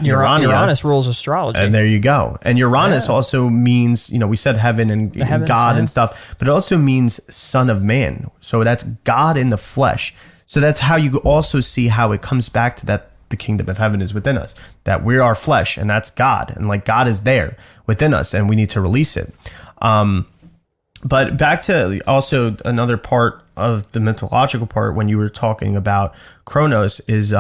[SPEAKER 2] Uranus rules astrology.
[SPEAKER 1] And there you go. And Uranus also means, we said heaven and God and stuff, but it also means son of man. So that's God in the flesh. So that's how you also see how it comes back to that the kingdom of heaven is within us, that we are flesh and that's God. And like God is there within us and we need to release it. But back to also another part of the mythological part when you were talking about Kronos is,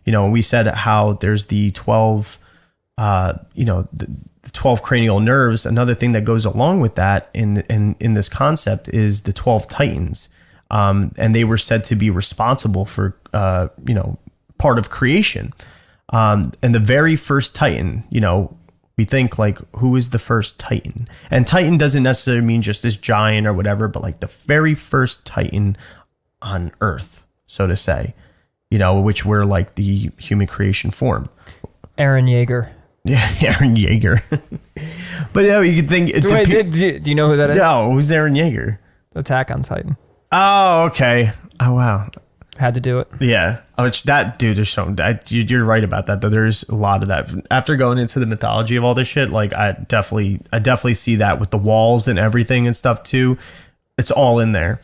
[SPEAKER 1] we said how there's the 12, the 12 cranial nerves. Another thing that goes along with that in this concept is the 12 titans. And they were said to be responsible for, part of creation. And the very first titan, we think like, who is the first titan? And titan doesn't necessarily mean just this giant or whatever, but like the very first titan on earth, so to say. Which were like the human creation form.
[SPEAKER 2] Aaron Yeager.
[SPEAKER 1] Yeah, Aaron Yeager. But you could think...
[SPEAKER 2] Do you know who that is?
[SPEAKER 1] No, who's Aaron Yeager?
[SPEAKER 2] Attack on Titan.
[SPEAKER 1] Oh, okay. Oh, wow.
[SPEAKER 2] Had to do it.
[SPEAKER 1] Yeah. Oh, it's that dude is so... You're right about that, though. There's a lot of that. After going into the mythology of all this shit, like, I definitely see that with the walls and everything and stuff, too. It's all in there.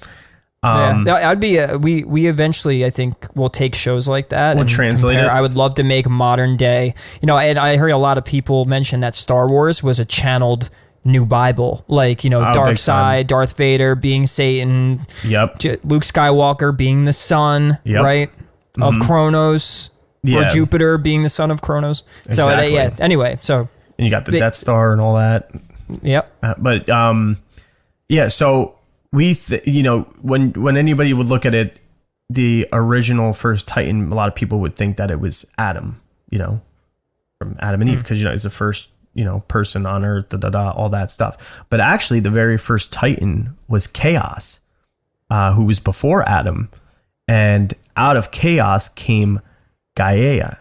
[SPEAKER 2] I'd be we eventually I think we'll take shows like that and
[SPEAKER 1] translate it.
[SPEAKER 2] I would love to make modern day, and I heard a lot of people mention that Star Wars was a channeled new Bible, like dark side, Darth Vader being Satan,
[SPEAKER 1] yep,
[SPEAKER 2] Luke Skywalker being the son,
[SPEAKER 1] yep,
[SPEAKER 2] right, of Kronos, or Jupiter being the son of Kronos.
[SPEAKER 1] Exactly.
[SPEAKER 2] So anyway, so
[SPEAKER 1] and you got the Death Star and all that.
[SPEAKER 2] Yep.
[SPEAKER 1] So we, when anybody would look at it, the original first Titan, a lot of people would think that it was Adam, from Adam and Eve, because, he's the first, person on earth, all that stuff. But actually, the very first Titan was Chaos, who was before Adam. And out of Chaos came Gaia,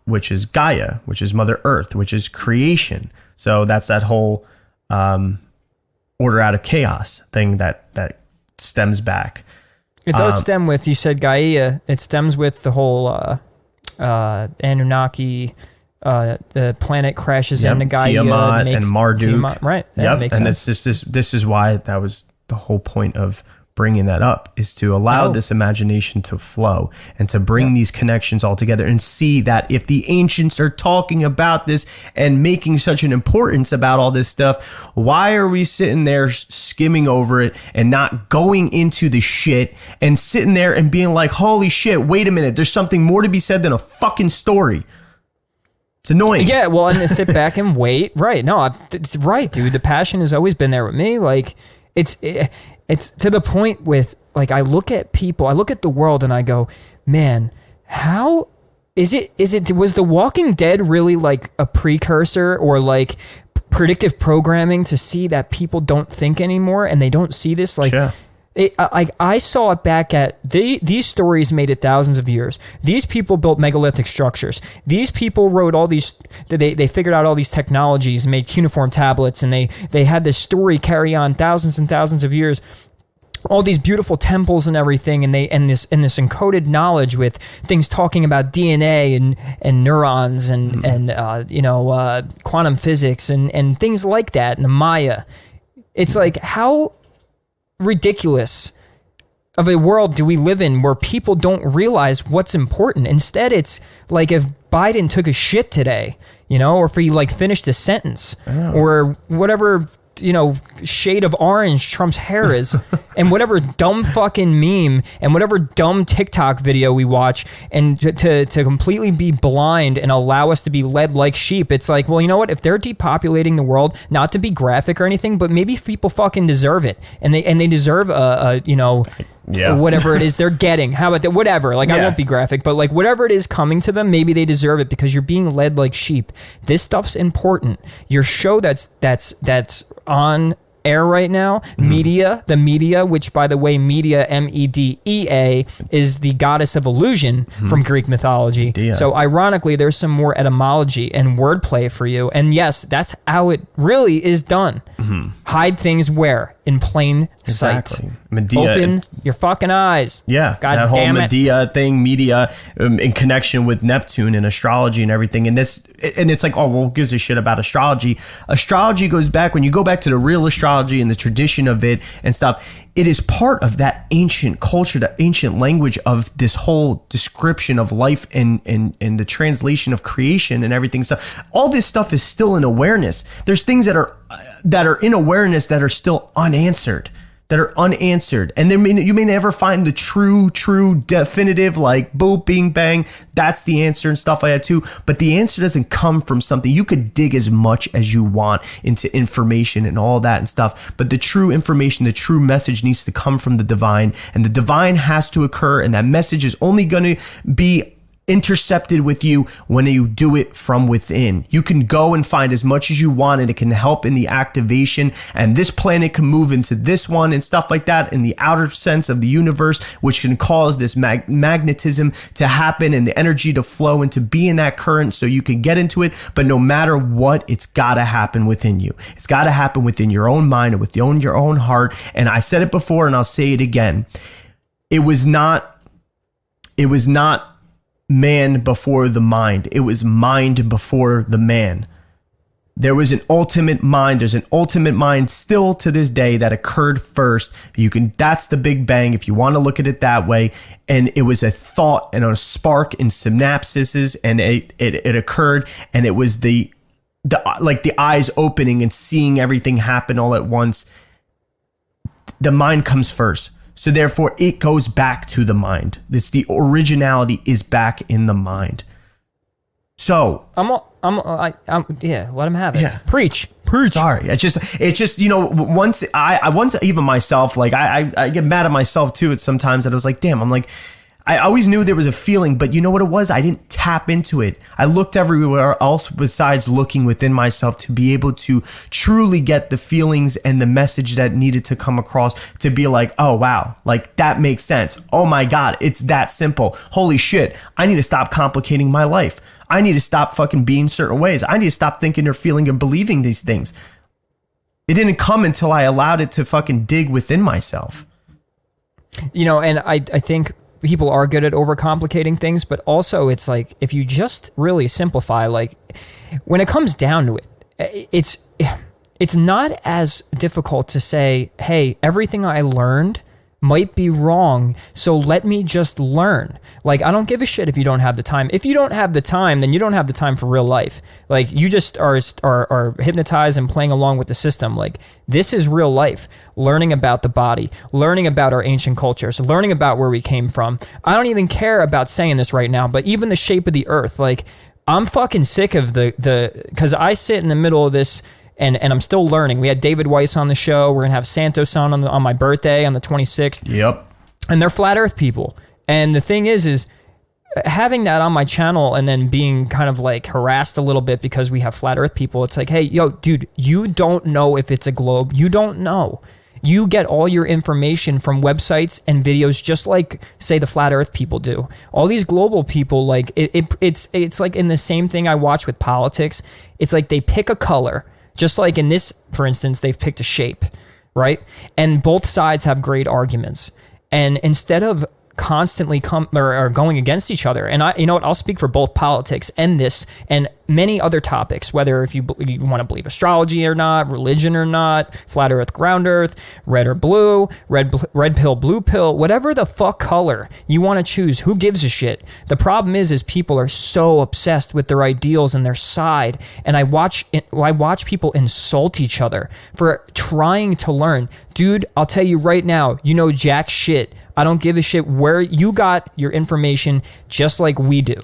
[SPEAKER 1] which is Mother Earth, which is creation. So that's that whole... order out of chaos thing that stems back.
[SPEAKER 2] It does stem with, you said Gaia, it stems with the whole Anunnaki, the planet crashes into Gaia.
[SPEAKER 1] Tiamat and Marduk.
[SPEAKER 2] Tiamat, right.
[SPEAKER 1] Yep.
[SPEAKER 2] Makes
[SPEAKER 1] and
[SPEAKER 2] sense.
[SPEAKER 1] it's just this is why that was the whole point of bringing that up, is to allow this imagination to flow and to bring these connections all together and see that if the ancients are talking about this and making such an importance about all this stuff, why are we sitting there skimming over it and not going into the shit and sitting there and being like, holy shit, wait a minute, there's something more to be said than a fucking story. It's annoying.
[SPEAKER 2] Yeah, well, and to sit back and wait. Right. No, it's right, dude. The passion has always been there with me. Like, it's to the point with, like, I look at people, I look at the world and I go, man, how was The Walking Dead really like a precursor or like predictive programming to see that people don't think anymore and they don't see this? Like, I saw it back at these stories made it thousands of years. These people built megalithic structures. These people wrote all these, they figured out all these technologies, made cuneiform tablets, and they had this story carry on thousands and thousands of years. All these beautiful temples and everything, and this encoded knowledge with things talking about DNA and neurons and quantum physics and things like that, and the Maya. It's like, how ridiculous of a world do we live in where people don't realize what's important? Instead, it's like if Biden took a shit today, or if he like finished a sentence or whatever shade of orange Trump's hair is, and whatever dumb fucking meme and whatever dumb TikTok video we watch, and to completely be blind and allow us to be led like sheep. It's like, well, you know what? If they're depopulating the world, not to be graphic or anything, but maybe people fucking deserve it, and they deserve whatever it is they're getting. How about that? Whatever. Like, I won't be graphic, but like whatever it is coming to them, maybe they deserve it because you're being led like sheep. This stuff's important. Your show that's on air right now, the media, which by the way, media, Medea, is the goddess of illusion from Greek mythology. Medea. So ironically, there's some more etymology and wordplay for you. And yes, that's how it really is done. Hide things where? In plain sight.
[SPEAKER 1] Medea.
[SPEAKER 2] Open your fucking eyes.
[SPEAKER 1] Yeah.
[SPEAKER 2] God
[SPEAKER 1] that whole
[SPEAKER 2] damn it.
[SPEAKER 1] Medea thing, media, in connection with Neptune and astrology and everything. And it's like, oh, well, who gives a shit about astrology? Astrology goes back, when you go back to the real astrology and the tradition of it and stuff, it is part of that ancient culture, the ancient language of this whole description of life and the translation of creation and everything. So all this stuff is still in awareness. There's things that are in awareness that are still unanswered. And you may never find the true definitive, like boop, bing, bang, that's the answer and stuff like that too. But the answer doesn't come from something. You could dig as much as you want into information and all that and stuff. But the true information, the true message needs to come from the divine, and the divine has to occur. And that message is only going to be intercepted with you when you do it from within. You can go and find as much as you want, and it can help in the activation, and this planet can move into this one and stuff like that in the outer sense of the universe, which can cause this magnetism to happen and the energy to flow and to be in that current so you can get into it. But no matter what, it's got to happen within you. It's got to happen within your own mind and with your own heart. And I said it before and I'll say it again. It was not man before the mind. It was mind before the man. There was an ultimate mind. There's an ultimate mind still to this day that occurred first. That's the Big Bang if you want to look at it that way. And it was a thought and a spark in synapses, and it occurred, and it was the eyes opening and seeing everything happen all at once. The mind comes first. So therefore, it goes back to the mind. The originality is back in the mind. So
[SPEAKER 2] let him have it. Yeah. Preach.
[SPEAKER 1] Sorry, it's just once even myself, like I get mad at myself too at sometimes that I was like, damn, I'm like, I always knew there was a feeling, but you know what it was? I didn't tap into it. I looked everywhere else besides looking within myself to be able to truly get the feelings and the message that needed to come across, to be like, oh, wow, like that makes sense. Oh my God, it's that simple. Holy shit, I need to stop complicating my life. I need to stop fucking being certain ways. I need to stop thinking or feeling and believing these things. It didn't come until I allowed it to fucking dig within myself.
[SPEAKER 2] And I think people are good at overcomplicating things, but also it's like, if you just really simplify, like when it comes down to it, it's not as difficult to say, hey, everything I learned might be wrong, so let me just learn. Like, I don't give a shit if you don't have the time. If you don't have the time, then you don't have the time for real life. Like, you just are hypnotized and playing along with the system. Like, this is real life. Learning about the body, learning about our ancient cultures, learning about where we came from. I don't even care about saying this right now, but even the shape of the earth, like, I'm fucking sick of because I sit in the middle of this. And I'm still learning. We had David Weiss on the show. We're going to have Santos on my birthday on the 26th.
[SPEAKER 1] Yep.
[SPEAKER 2] And they're flat earth people. And the thing is having that on my channel and then being kind of like harassed a little bit because we have flat earth people. It's like, hey, yo, dude, you don't know if it's a globe. You don't know. You get all your information from websites and videos, just like, say, the flat earth people do. All these global people, like, it's like in the same thing I watch with politics. It's like they pick a color. Just like in this, for instance, they've picked a shape, right? And both sides have great arguments. And instead of constantly going against each other, and you know what? I'll speak for both politics and this, and many other topics, whether if you want to believe astrology or not, religion or not, flat earth, ground earth, red or blue, red pill, blue pill, whatever the fuck color you want to choose, who gives a shit? The problem is people are so obsessed with their ideals and their side, and I watch people insult each other for trying to learn. Dude, I'll tell you right now, you know jack shit. I don't give a shit where you got your information, just like we do.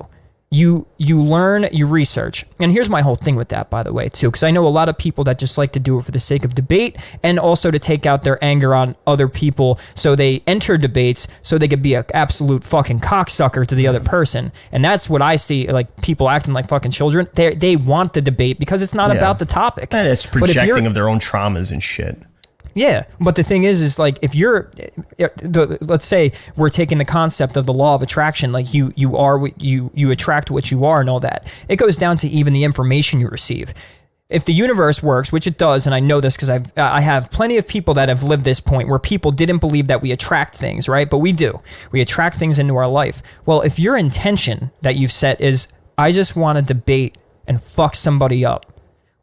[SPEAKER 2] You learn, you research. And here's my whole thing with that, by the way, too, because I know a lot of people that just like to do it for the sake of debate and also to take out their anger on other people. So they enter debates so they could be an absolute fucking cocksucker to the other person. And that's what I see, like people acting like fucking children. They want the debate because it's not about the topic.
[SPEAKER 1] And it's projecting of their own traumas and shit.
[SPEAKER 2] Yeah, but the thing is like if you're, let's say we're taking the concept of the law of attraction, like you are what you attract what you are and all that. It goes down to even the information you receive. If the universe works, which it does, and I know this because I have plenty of people that have lived this point where people didn't believe that we attract things, right? But we do. We attract things into our life. Well, if your intention that you've set is, I just want to debate and fuck somebody up,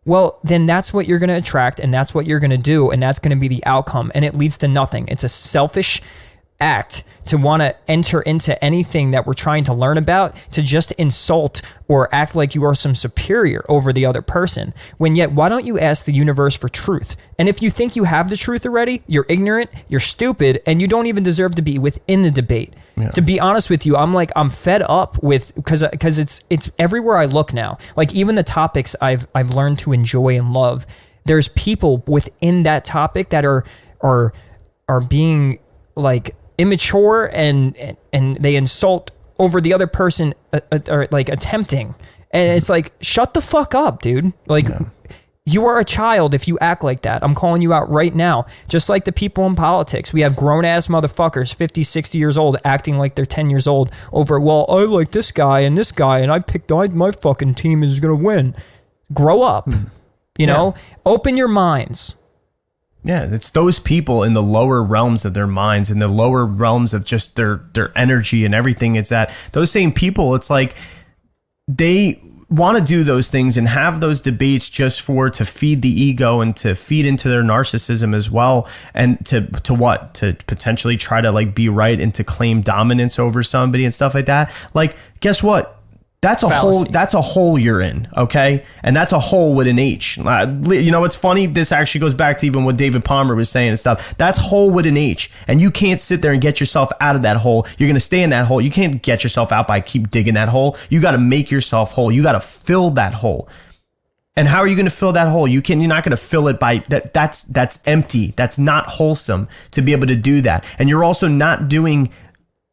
[SPEAKER 2] well, then that's what you're going to attract, and that's what you're going to do, and that's going to be the outcome, and it leads to nothing. It's a selfish act to want to enter into anything that we're trying to learn about, to just insult or act like you are some superior over the other person, when yet why don't you ask the universe for truth? And if you think you have the truth already, you're ignorant, you're stupid, and you don't even deserve to be within the debate. Yeah. To be honest with you, I'm fed up with, because it's everywhere I look now. Like even the topics I've learned to enjoy and love, there's people within that topic that are being like immature and they insult over the other person or like attempting, and it's like, shut the fuck up, dude. Like you are a child if you act like that. I'm calling you out right now. Just like the people in politics, we have grown ass motherfuckers 50 60 years old acting like they're 10 years old over, well, I like this guy and I picked my fucking team is gonna win. Grow up. You know, open your minds.
[SPEAKER 1] Yeah, it's those people in the lower realms of their minds, in the lower realms of just their energy and everything. It's that those same people, it's like they want to do those things and have those debates just to feed the ego and to feed into their narcissism as well, and to potentially try to like be right and to claim dominance over somebody and stuff like that. Like, guess what? That's a hole you're in, okay? And that's a hole with an H. You know what's funny? This actually goes back to even what David Palmer was saying and stuff. That's hole with an H. And you can't sit there and get yourself out of that hole. You're going to stay in that hole. You can't get yourself out by keep digging that hole. You got to make yourself whole. You got to fill that hole. And how are you going to fill that hole? You're not going to fill it by that's empty. That's not wholesome to be able to do that. And you're also not doing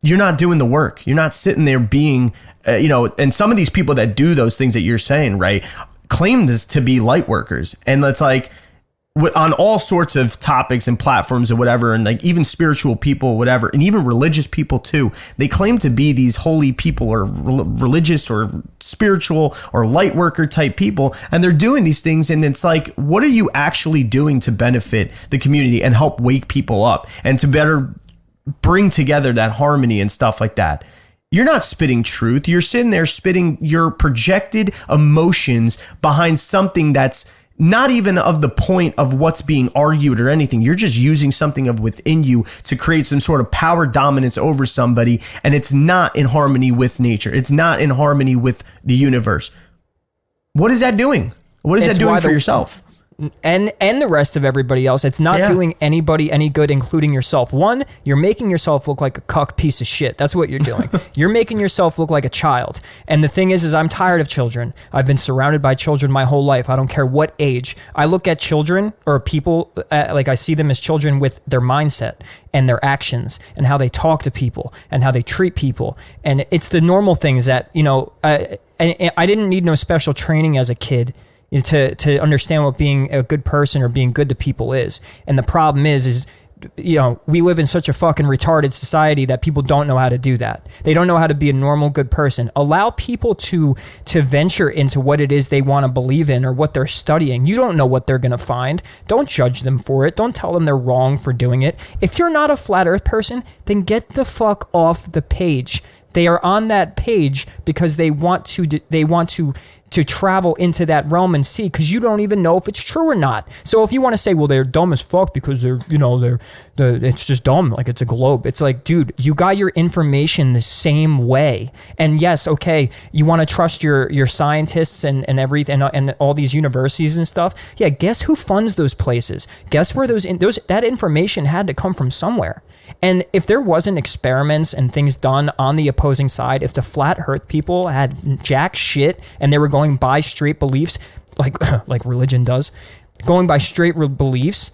[SPEAKER 1] the work. You're not sitting there being, and some of these people that do those things that you're saying, right, claim this to be light workers. And it's like on all sorts of topics and platforms or whatever, and like even spiritual people, whatever, and even religious people too, they claim to be these holy people or religious or spiritual or light worker type people. And they're doing these things. And it's like, what are you actually doing to benefit the community and help wake people up and to better bring together that harmony and stuff like that? You're not spitting truth. You're sitting there spitting your projected emotions behind something that's not even of the point of what's being argued or anything. You're just using something of within you to create some sort of power dominance over somebody, and it's not in harmony with nature. It's not in harmony with the universe. What is that doing? What is that doing for yourself?
[SPEAKER 2] And the rest of everybody else. It's not doing anybody any good, including yourself. One, you're making yourself look like a cuck piece of shit. That's what you're doing. You're making yourself look like a child. And the thing is I'm tired of children. I've been surrounded by children my whole life. I don't care what age. I look at children or people, like I see them as children with their mindset and their actions and how they talk to people and how they treat people. And it's the normal things that, I didn't need no special training as a kid to understand what being a good person or being good to people is. And the problem is we live in such a fucking retarded society that people don't know how to do that. They don't know how to be a normal, good person. Allow people to venture into what it is they want to believe in or what they're studying. You don't know what they're going to find. Don't judge them for it. Don't tell them they're wrong for doing it. If you're not a flat earth person, then get the fuck off the page. They are on that page because they want to travel into that realm and see, because you don't even know if it's true or not. So if you want to say, well, they're dumb as fuck because it's just dumb, like it's a globe. It's like, dude, you got your information the same way. And yes, okay, you want to trust your scientists and everything and all these universities and stuff. Yeah, guess who funds those places? Guess where that information had to come from somewhere. And if there wasn't experiments and things done on the opposing side, if the flat earth people had jack shit and they were going by straight beliefs, like religion does, going by straight beliefs,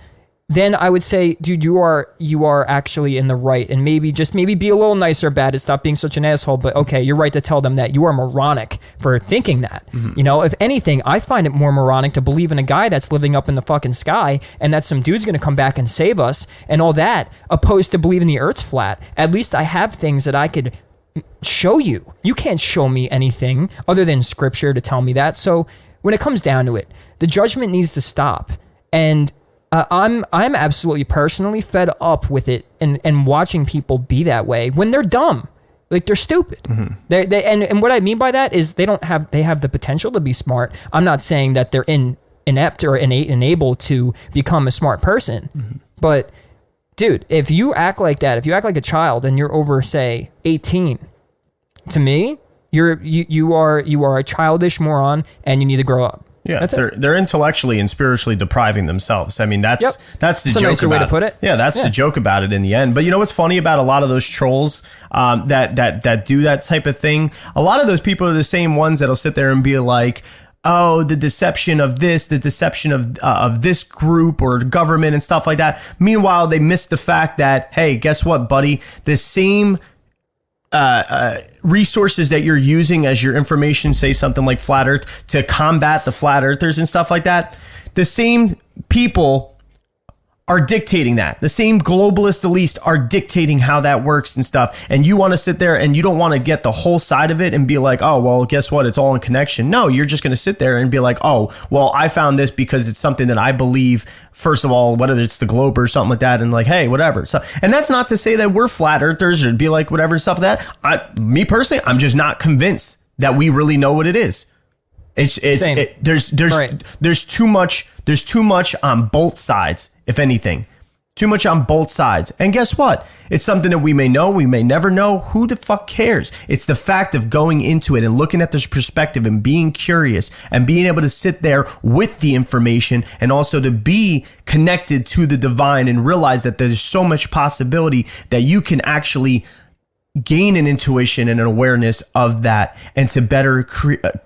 [SPEAKER 2] then I would say, dude, you are actually in the right, and maybe be a little nicer about it. Stop being such an asshole. But okay, you're right to tell them that. You are moronic for thinking that. Mm-hmm. You know, if anything, I find it more moronic to believe in a guy that's living up in the fucking sky and that some dude's gonna come back and save us and all that, opposed to believing the Earth's flat. At least I have things that I could show you. You can't show me anything other than scripture to tell me that. So when it comes down to it, the judgment needs to stop. And I'm absolutely personally fed up with it and watching people be that way when they're dumb, like they're stupid. Mm-hmm. And what I mean by that is they have the potential to be smart. I'm not saying that they're inept or innate and able to become a smart person, mm-hmm. but dude, if you act like that, if you act like a child and you're over, say, 18, to me, you are a childish moron and you need to grow up.
[SPEAKER 1] Yeah, they're intellectually and spiritually depriving themselves. I mean, that's the joke
[SPEAKER 2] nicer
[SPEAKER 1] about
[SPEAKER 2] way to put it.
[SPEAKER 1] Yeah, that's the joke about it in the end. But you know what's funny about a lot of those trolls that do that type of thing? A lot of those people are the same ones that'll sit there and be like, oh, the deception of this, the deception of this group or government and stuff like that. Meanwhile, they miss the fact that, hey, guess what, buddy? The same resources that you're using as your information, say something like flat earth, to combat the flat earthers and stuff like that, the same people are dictating that. The same globalist elites are dictating how that works and stuff. And you want to sit there and you don't want to get the whole side of it and be like, oh, well, guess what? It's all in connection. No, you're just going to sit there and be like, oh, well, I found this because it's something that I believe, first of all, whether it's the globe or something like that, and like, hey, whatever. So, and that's not to say that we're flat earthers or be like whatever stuff like that. Me personally, I'm just not convinced that we really know what it is. There's too much on both sides. If anything, too much on both sides. And guess what? It's something that we may know, we may never know. Who the fuck cares? It's the fact of going into it and looking at this perspective and being curious and being able to sit there with the information and also to be connected to the divine and realize that there's so much possibility that you can actually gain an intuition and an awareness of that, and to better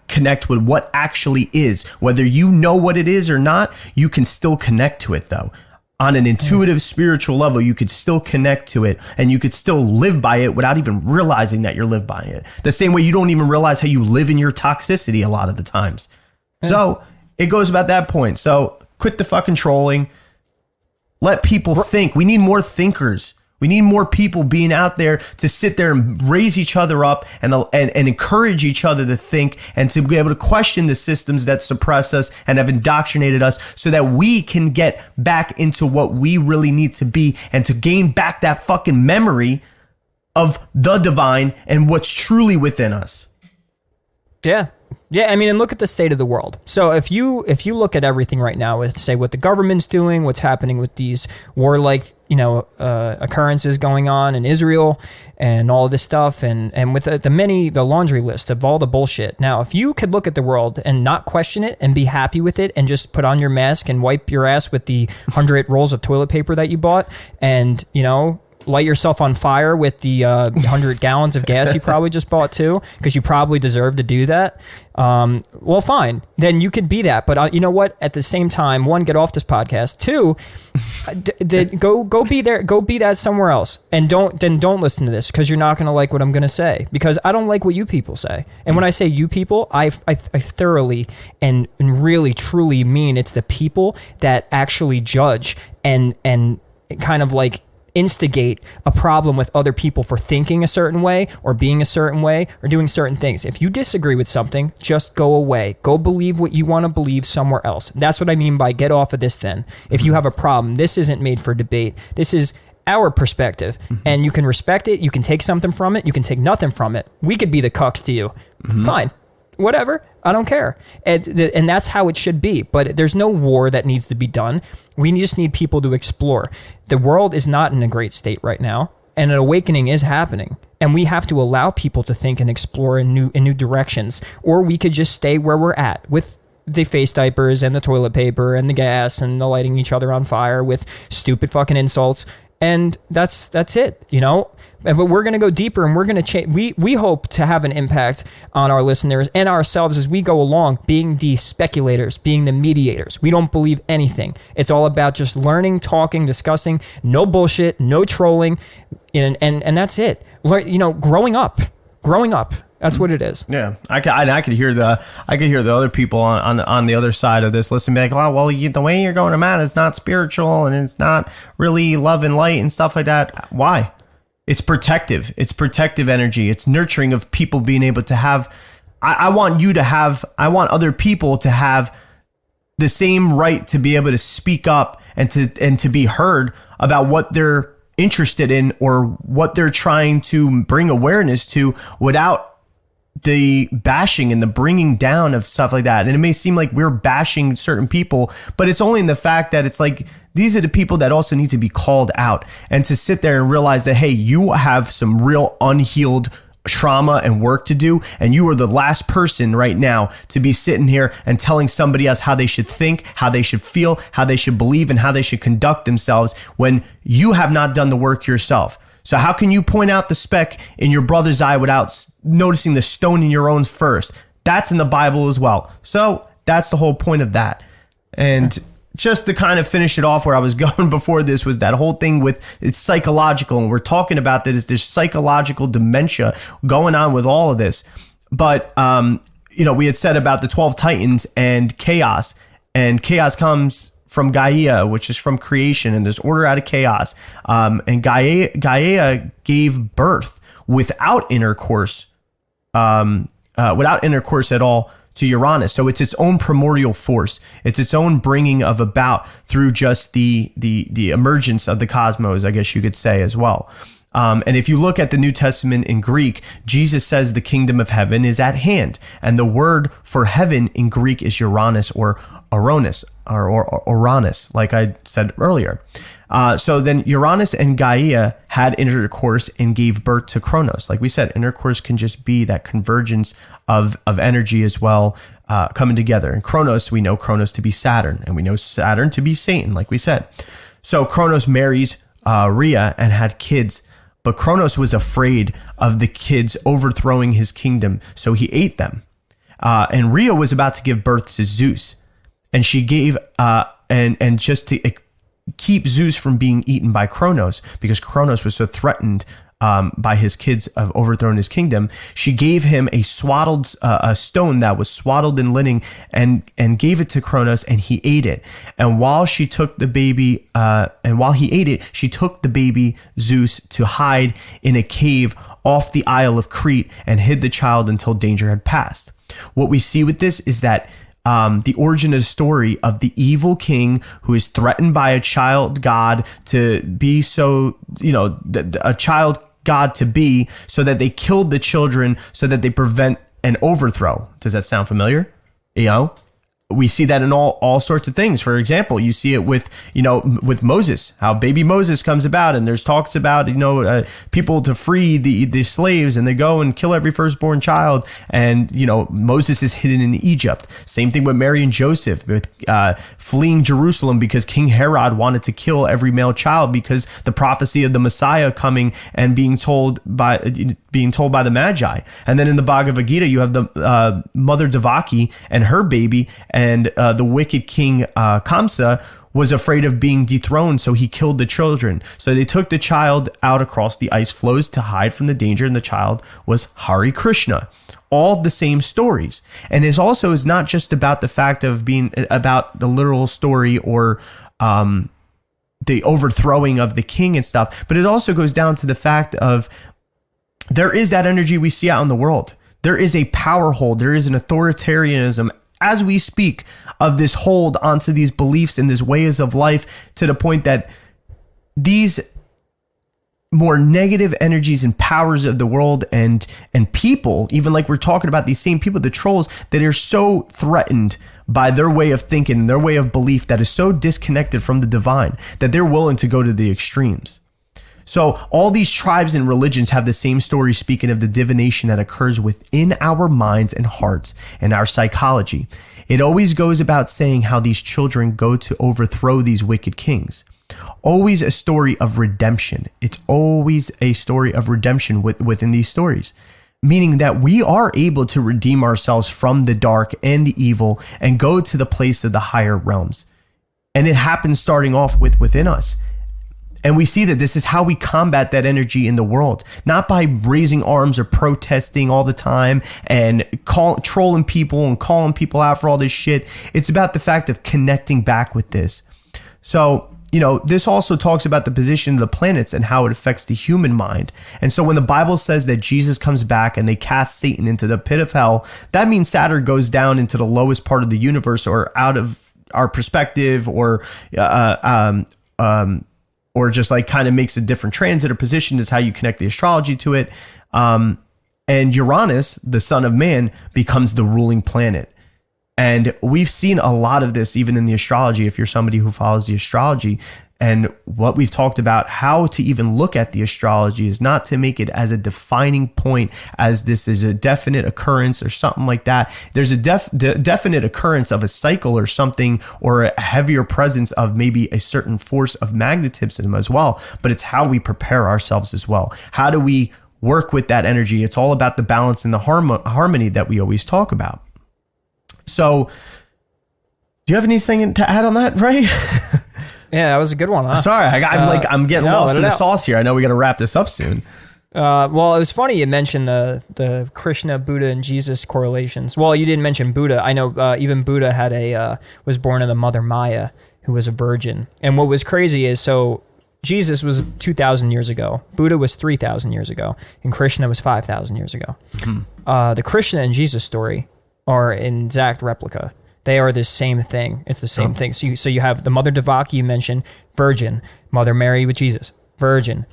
[SPEAKER 1] connect with what actually is. Whether you know what it is or not, you can still connect to it though. On an intuitive spiritual level, you could still connect to it and you could still live by it without even realizing that you're living by it. The same way you don't even realize how you live in your toxicity a lot of the times. Yeah. So it goes about that point. So quit the fucking trolling. Let people think. We need more thinkers. We need more people being out there to sit there and raise each other up and encourage each other to think and to be able to question the systems that suppress us and have indoctrinated us, so that we can get back into what we really need to be and to gain back that fucking memory of the divine and what's truly within us.
[SPEAKER 2] Yeah. Yeah, I mean, and look at the state of the world. So if you look at everything right now, with, say, what the government's doing, what's happening with these warlike, occurrences going on in Israel and all of this stuff, and with the laundry list of all the bullshit. Now, if you could look at the world and not question it and be happy with it and just put on your mask and wipe your ass with the 100 rolls of toilet paper that you bought and, light yourself on fire with the 100 gallons of gas you probably just bought too, because you probably deserve to do that. Well, fine. Then you could be that. But you know what? At the same time, one, get off this podcast. Two, go be there. Go be that somewhere else. And don't listen to this, because you're not going to like what I'm going to say, because I don't like what you people say. And when I say you people, I thoroughly and really truly mean it's the people that actually judge and kind of like instigate a problem with other people for thinking a certain way or being a certain way or doing certain things. If you disagree with something, just go away. Go believe what you want to believe somewhere else. That's what I mean by get off of this then. If you have a problem, this isn't made for debate. This is our perspective, and you can respect it. You can take something from it. You can take nothing from it. We could be the cucks to you. Fine. Whatever. I don't care. And that's how it should be. But there's no war that needs to be done. We just need people to explore. The world is not in a great state right now, and an awakening is happening. And we have to allow people to think and explore in new directions. Or we could just stay where we're at with the face diapers and the toilet paper and the gas and the lighting each other on fire with stupid fucking insults. And that's it, you know? But we're going to go deeper, and we're going to change. We hope to have an impact on our listeners and ourselves as we go along, being the speculators, being the mediators. We don't believe anything. It's all about just learning, talking, discussing, no bullshit, no trolling, and that's it. You know, growing up. That's what it is.
[SPEAKER 1] Yeah, I could hear the other people on the other side of this listen, be like, oh, well, the way you're going about it is not spiritual, and it's not really love and light and stuff like that. Why? It's protective. It's protective energy. It's nurturing of people being able to have. I want other people to have the same right to be able to speak up and to be heard about what they're interested in or what they're trying to bring awareness to without the bashing and the bringing down of stuff like that. And it may seem like we're bashing certain people, but it's only in the fact that it's like, these are the people that also need to be called out, and to sit there and realize that, hey, you have some real unhealed trauma and work to do, and you are the last person right now to be sitting here and telling somebody else how they should think, how they should feel, how they should believe, and how they should conduct themselves when you have not done the work yourself. So how can you point out the speck in your brother's eye without noticing the stone in your own first? That's in the Bible as well. So that's the whole point of that. And just to kind of finish it off where I was going before this was that whole thing with it's psychological. And we're talking about that there's psychological dementia going on with all of this. But, we had said about the 12 Titans and chaos comes from Gaia, which is from creation, and there's order out of chaos. And Gaia gave birth without intercourse at all to Uranus. So it's its own primordial force. It's its own bringing of about through just the emergence of the cosmos, I guess you could say as well. And if you look at the New Testament in Greek, Jesus says the kingdom of heaven is at hand. And the word for heaven in Greek is Uranus or Oronus, or Uranus, like I said earlier. So then Uranus and Gaia had intercourse and gave birth to Kronos. Like we said, intercourse can just be that convergence of energy as well, coming together. And Kronos, we know Kronos to be Saturn, and we know Saturn to be Satan, like we said. So Kronos marries Rhea and had kids, but Kronos was afraid of the kids overthrowing his kingdom, so he ate them. And Rhea was about to give birth to Zeus. And she gave, and just to keep Zeus from being eaten by Kronos, because Kronos was so threatened by his kids of overthrowing his kingdom, she gave him a swaddled, a stone that was swaddled in linen, and gave it to Kronos, and he ate it. And while she took the baby, while he ate it, she took the baby Zeus to hide in a cave off the Isle of Crete and hid the child until danger had passed. What we see with this is that the origin of the story of the evil king who is threatened by a child god to be a child god to be, so that they killed the children so that they prevent an overthrow. Does that sound familiar? We see that in all sorts of things. For example, you see it with Moses, how baby Moses comes about, and there's talks about, people to free the slaves, and they go and kill every firstborn child. And, Moses is hidden in Egypt. Same thing with Mary and Joseph, with fleeing Jerusalem because King Herod wanted to kill every male child because the prophecy of the Messiah coming and being told by the Magi. And then in the Bhagavad Gita, you have the mother Devaki and her baby, and the wicked king Kamsa was afraid of being dethroned, so he killed the children. So they took the child out across the ice floes to hide from the danger, and the child was Hare Krishna. All the same stories. And it also is not just about the fact of being about the literal story or the overthrowing of the king and stuff, but it also goes down to the fact of there is that energy we see out in the world. There is a power hold. There is an authoritarianism as we speak of this hold onto these beliefs and these ways of life, to the point that these more negative energies and powers of the world and people, even like we're talking about these same people, the trolls, that are so threatened by their way of thinking, their way of belief that is so disconnected from the divine that they're willing to go to the extremes. So all these tribes and religions have the same story, speaking of the divination that occurs within our minds and hearts and our psychology. It always goes about saying how these children go to overthrow these wicked kings. Always a story of redemption. It's always a story of redemption within these stories, meaning that we are able to redeem ourselves from the dark and the evil and go to the place of the higher realms. And it happens starting off within us. And we see that this is how we combat that energy in the world, not by raising arms or protesting all the time and trolling people and calling people out for all this shit. It's about the fact of connecting back with this. So, this also talks about the position of the planets and how it affects the human mind. And so when the Bible says that Jesus comes back and they cast Satan into the pit of hell, that means Saturn goes down into the lowest part of the universe, or out of our perspective, or just like kind of makes a different transit or position, is how you connect the astrology to it. And Uranus, the son of man, becomes the ruling planet. And we've seen a lot of this even in the astrology, if you're somebody who follows the astrology. And what we've talked about, how to even look at the astrology, is not to make it as a defining point, as this is a definite occurrence or something like that. There's a definite occurrence of a cycle or something, or a heavier presence of maybe a certain force of magnetism as well. But it's how we prepare ourselves as well. How do we work with that energy? It's all about the balance and the harmony that we always talk about. So, do you have anything to add on that, Ray?
[SPEAKER 2] Yeah, that was a good one, huh?
[SPEAKER 1] Sorry, I'm getting lost in the sauce here. I know we got to wrap this up soon.
[SPEAKER 2] Well, it was funny you mentioned the Krishna, Buddha, and Jesus correlations. Well, you didn't mention Buddha. I know even Buddha was born of the mother Maya, who was a virgin. And what was crazy is, so Jesus was 2,000 years ago. Buddha was 3,000 years ago. And Krishna was 5,000 years ago. Mm-hmm. The Krishna and Jesus story are an exact replica. They are the same thing. It's the same thing. So you have the mother Devaki you mentioned, virgin. Mother Mary with Jesus, virgin.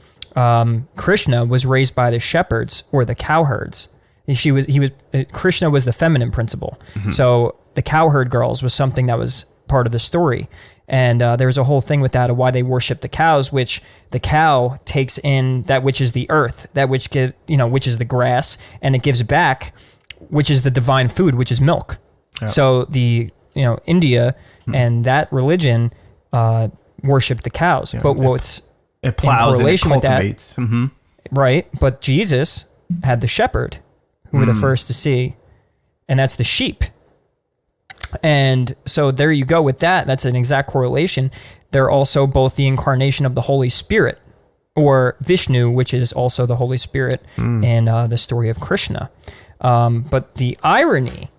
[SPEAKER 2] Krishna was raised by the shepherds or the cowherds. Krishna was the feminine principle. Mm-hmm. So the cowherd girls was something that was part of the story. And there was a whole thing with that of why they worship the cows, which the cow takes in that which is the earth, that which which is the grass, and it gives back, which is the divine food, which is milk. Yep. So India and that religion worship the cows. Yeah, but it
[SPEAKER 1] plows in correlation and it cultivates.
[SPEAKER 2] With that, mm-hmm. Right? But Jesus had the shepherd, who were the first to see, and that's the sheep. And so there you go with that. That's an exact correlation. They're also both the incarnation of the Holy Spirit, or Vishnu, which is also the Holy Spirit in the story of Krishna. But the irony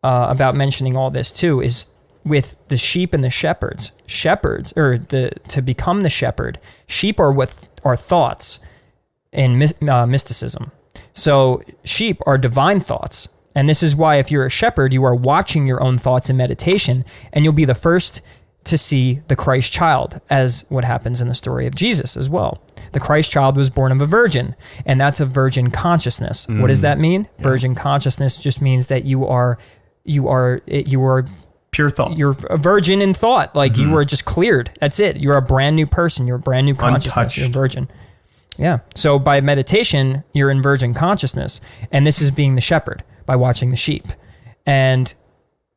[SPEAKER 2] about mentioning all this too is with the sheep and the shepherds. To become the shepherd, sheep are what are thoughts in mysticism. So sheep are divine thoughts. And this is why if you're a shepherd, you are watching your own thoughts in meditation, and you'll be the first to see the Christ child, as what happens in the story of Jesus as well. The Christ child was born of a virgin, and that's a virgin consciousness. What does that mean? Yeah. Virgin consciousness just means that you are
[SPEAKER 1] pure thought.
[SPEAKER 2] You're a virgin in thought. Like you were just cleared. That's it. You're a brand new person. You're a brand new consciousness. Untouched. You're a virgin. Yeah. So by meditation, you're in virgin consciousness, and this is being the shepherd by watching the sheep. And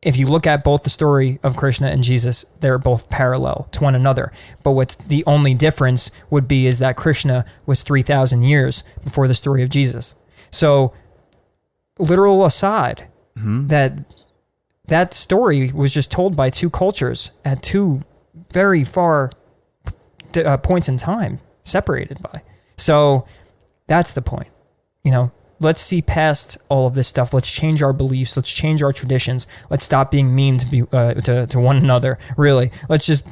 [SPEAKER 2] if you look at both the story of Krishna and Jesus, they're both parallel to one another. But what the only difference would be is that Krishna was 3,000 years before the story of Jesus. So, literal aside, that story was just told by two cultures at two very far points in time, separated by. So, that's the point. Let's see past all of this stuff. Let's change our beliefs. Let's change our traditions. Let's stop being mean to one another. Really,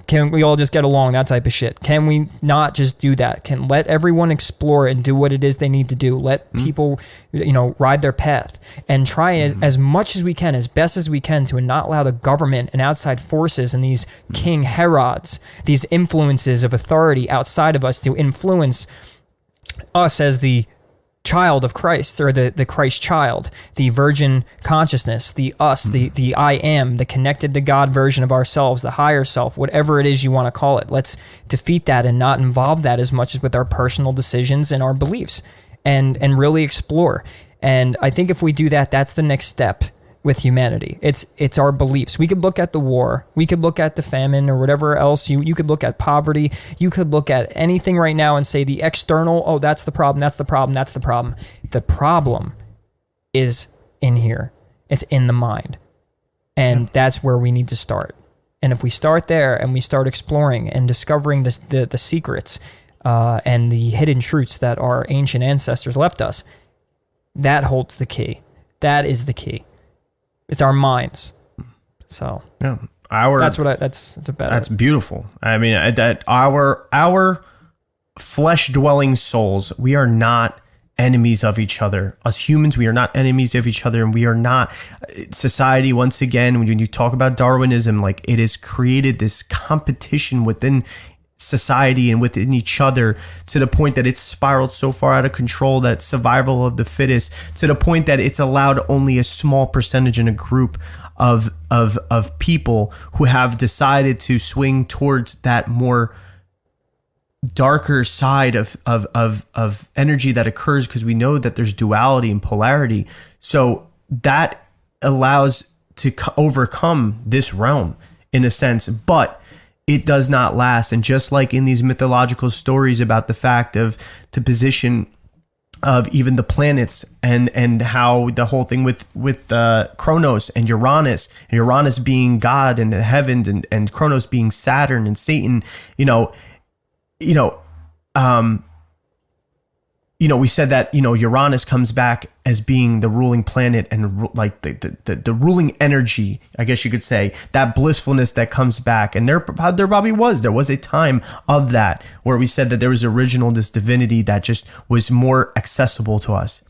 [SPEAKER 2] can we all just get along? That type of shit. Can we not just do that? Can let everyone explore and do what it is they need to do. Let people, ride their path and try as much as we can, as best as we can, to not allow the government and outside forces and these King Herods, these influences of authority outside of us to influence us as the child of Christ, or the Christ child, the virgin consciousness, the us, the I am, the connected to God version of ourselves, the higher self, whatever it is you want to call it. Let's defeat that and not involve that as much as with our personal decisions and our beliefs, and really explore. And I think if we do that, that's the next step with humanity. It's our beliefs. We could look at the war, we could look at the famine or whatever else, you could look at poverty, you could look at anything right now and say the external, oh, that's the problem, that's the problem, that's the problem. The problem is in here. It's in the mind. And that's where we need to start. And if we start there and we start exploring and discovering the secrets and the hidden truths that our ancient ancestors left us, that holds the key. That is the key. It's our minds. So
[SPEAKER 1] yeah,
[SPEAKER 2] that's
[SPEAKER 1] beautiful. I mean, that our flesh dwelling souls, we are not enemies of each other. Us humans, we are not enemies of each other, and we are not society. Once again, when you talk about Darwinism, like, it has created this competition within society and within each other, to the point that it's spiraled so far out of control that survival of the fittest, to the point that it's allowed only a small percentage in a group of people who have decided to swing towards that more darker side of energy that occurs, because we know that there's duality and polarity. So that allows to overcome this realm in a sense, but it does not last. And just like in these mythological stories about the fact of the position of even the planets, and how the whole thing with Kronos and Uranus being God in the heavens, and Kronos being Saturn and Satan, we said that, Uranus comes back as being the ruling planet and like the ruling energy, I guess you could say, that blissfulness that comes back. And there probably was a time of that where we said that there was this divinity that just was more accessible to us.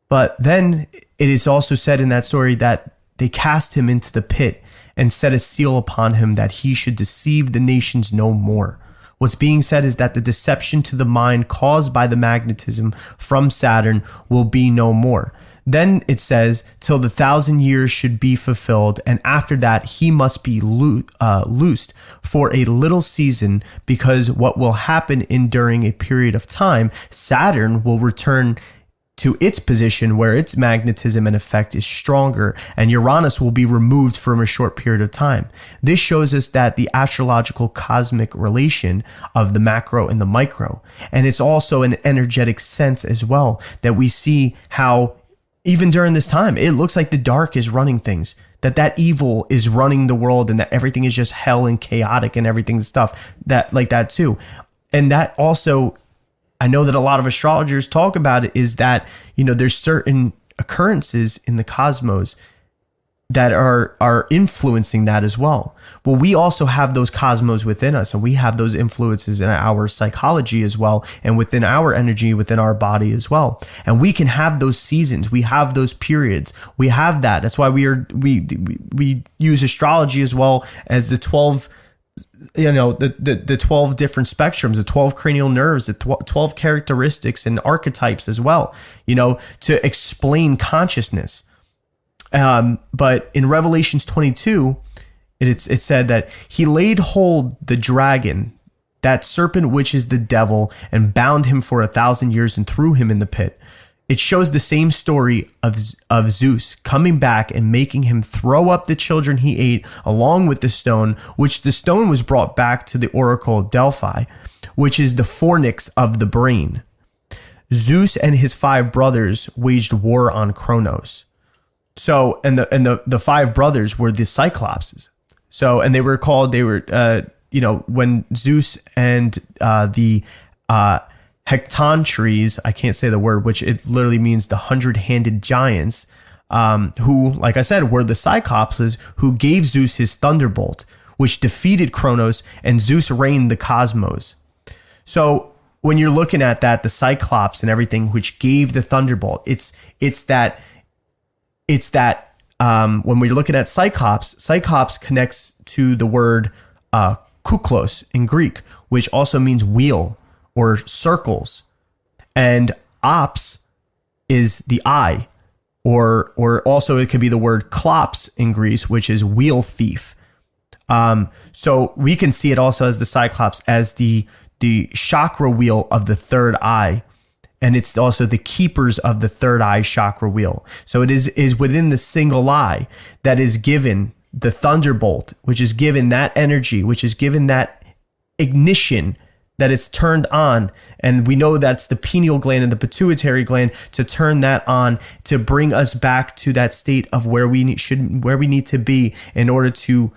[SPEAKER 1] But then it is also said in that story that they cast him into the pit and set a seal upon him that he should deceive the nations no more. What's being said is that the deception to the mind caused by the magnetism from Saturn will be no more. Then it says, till the 1,000 years should be fulfilled, and after that he must be loosed for a little season, because what will happen during a period of time, Saturn will return to its position where its magnetism and effect is stronger, and Uranus will be removed from a short period of time. This shows us that the astrological cosmic relation of the macro and the micro. And it's also an energetic sense as well, that we see how even during this time, it looks like the dark is running things, that evil is running the world, and that everything is just hell and chaotic and everything stuff that like that too. And that also, I know that a lot of astrologers talk about it, is that, there's certain occurrences in the cosmos that are influencing that as well. Well, we also have those cosmos within us, and we have those influences in our psychology as well, and within our energy, within our body as well. And we can have those seasons, we have those periods, we have that. That's why we use astrology as well as the 12, the 12 different spectrums, the 12 cranial nerves, the 12 characteristics and archetypes as well, to explain consciousness. But in Revelations 22, it said that he laid hold the dragon, that serpent which is the devil, and bound him for 1,000 years and threw him in the pit. It shows the same story of Zeus coming back and making him throw up the children he ate along with the stone, which the stone was brought back to the oracle of Delphi, which is the fornix of the brain. Zeus and his 5 brothers waged war on Kronos. So, and the 5 brothers were the Cyclopses. So, and they were when Zeus and the Hectontries, I can't say the word, which it literally means the 100-handed giants, who, like I said, were the Cyclopses, who gave Zeus his thunderbolt, which defeated Kronos, and Zeus reigned the cosmos. So when you're looking at that, the Cyclops and everything, which gave the thunderbolt, it's that when we're looking at Cyclops connects to the word kuklos in Greek, which also means wheel or circles. And ops is the eye, or also it could be the word klops in Greece, which is wheel thief. So we can see it also as the Cyclops, as the chakra wheel of the third eye. And it's also the keepers of the third eye chakra wheel. So it is within the single eye that is given the thunderbolt, which is given that energy, which is given that ignition that is turned on. And we know that's the pineal gland and the pituitary gland to turn that on, to bring us back to that state of where we need to be in order to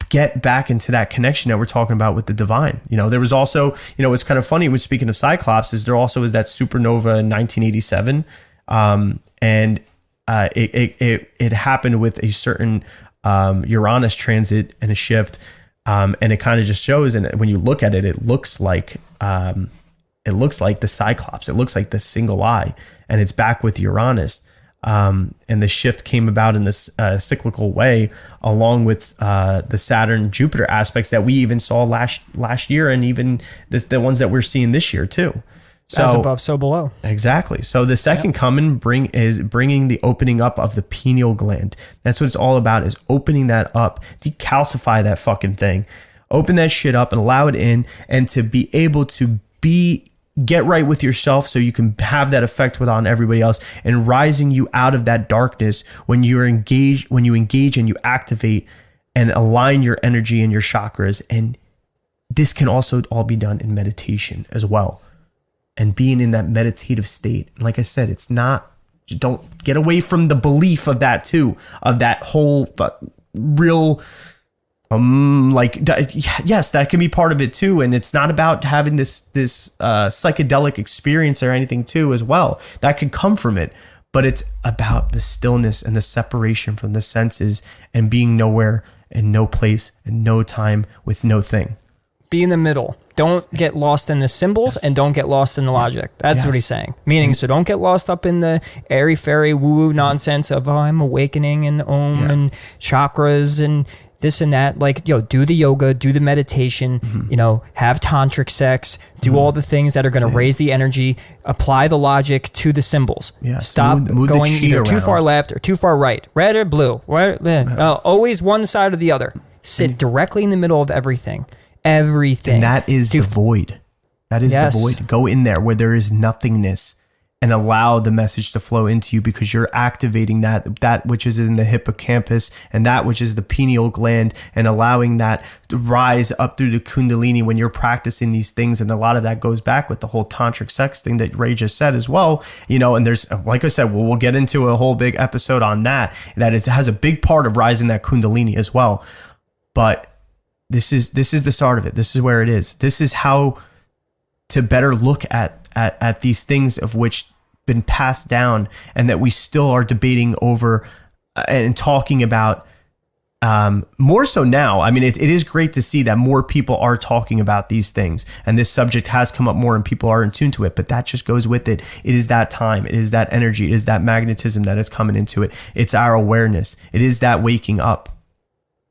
[SPEAKER 1] get back into that connection that we're talking about with the divine. There was also, it's kind of funny when speaking of Cyclops, is there also is that supernova in 1987. And it happened with a certain Uranus transit and a shift. And it kind of just shows, and when you look at it, it looks like the Cyclops. It looks like the single eye, and it's back with Uranus. And the shift came about in this cyclical way, along with the Saturn-Jupiter aspects that we even saw last year, and even the ones that we're seeing this year too. So,
[SPEAKER 2] as above, so below.
[SPEAKER 1] Exactly. So the second coming is bringing the opening up of the pineal gland. That's what it's all about, is opening that up, decalcify that fucking thing, open that shit up and allow it in, and to be able to get right with yourself so you can have that effect on everybody else, and rising you out of that darkness when you engage and you activate and align your energy and your chakras. And this can also all be done in meditation as well, and being in that meditative state. And like I said, it's not, don't get away from the belief of that too, of that whole real, yes, that can be part of it too. And it's not about having this psychedelic experience or anything too as well. That could come from it, but it's about the stillness and the separation from the senses, and being nowhere and no place and no time with no thing.
[SPEAKER 2] Be in the middle. Don't get lost in the symbols, and don't get lost in the logic. That's what he's saying. Meaning, so don't get lost up in the airy-fairy woo-woo nonsense of, I'm awakening and Om and chakras and this and that. Like, do the yoga, do the meditation, have tantric sex, do all the things that are going to raise the energy, apply the logic to the symbols. Stop
[SPEAKER 1] move
[SPEAKER 2] going either too
[SPEAKER 1] around.
[SPEAKER 2] far left or too far right, red or blue, always one side or the other. Sit directly in the middle of everything. And
[SPEAKER 1] that is the void. That is the void. Go in there where there is nothingness, and allow the message to flow into you, because you're activating that which is in the hippocampus and that which is the pineal gland, and allowing that to rise up through the kundalini when you're practicing these things. And a lot of that goes back with the whole tantric sex thing that Ray just said as well, and there's, like I said, we'll get into a whole big episode on that it has a big part of rising that kundalini as well. But this is the start of it. This is where it is. This is how to better look at these things of which been passed down, and that we still are debating over and talking about more so now. I mean, it is great to see that more people are talking about these things, and this subject has come up more and people are in tune to it, but that just goes with it. It is that time. It is that energy. It is that magnetism that is coming into it. It's our awareness. It is that waking up.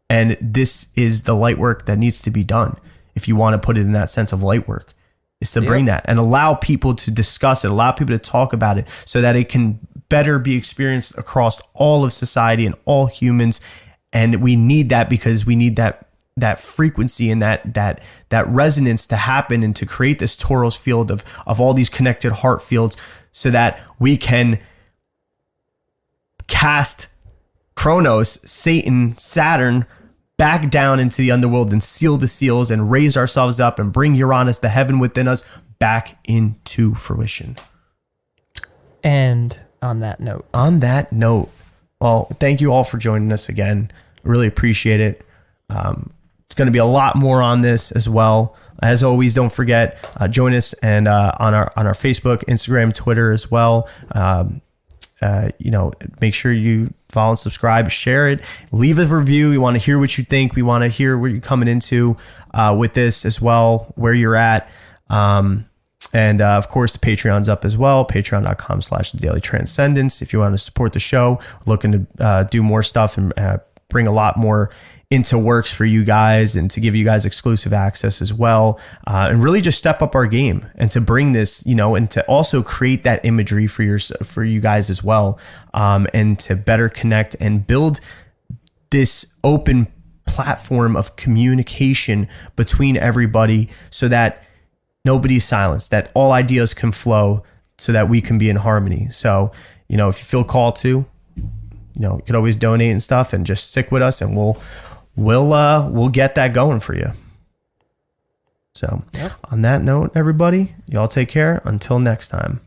[SPEAKER 1] And this is the light work that needs to be done, if you want to put it in that sense of light work, is to bring that and allow people to discuss it, allow people to talk about it, so that it can better be experienced across all of society and all humans. And we need that, because we need that frequency and that resonance to happen, and to create this torus field of all these connected heart fields, so that we can cast Kronos, Satan, Saturn back down into the underworld, and seal the seals, and raise ourselves up, and bring Uranus, the heaven within us, back into fruition.
[SPEAKER 2] And on that note,
[SPEAKER 1] well, thank you all for joining us again. Really appreciate it. It's going to be a lot more on this as well. As always, don't forget, join us and on our Facebook, Instagram, Twitter as well. Make sure you follow and subscribe, share it, leave a review. We want to hear what you think. We want to hear where you're coming into with this as well, where you're at. And of course, the Patreon's up as well, patreon.com/Daily Transcendence. If you want to support the show, we're looking to do more stuff and bring a lot more into works for you guys and to give you guys exclusive access as well, and really just step up our game and to bring this, and to also create that imagery for you guys as well, and to better connect and build this open platform of communication between everybody so that nobody's silenced, that all ideas can flow so that we can be in harmony. So, if you feel called to, you could always donate and stuff and just stick with us, and we'll get that going for you. So on that note, everybody, y'all take care. Until next time.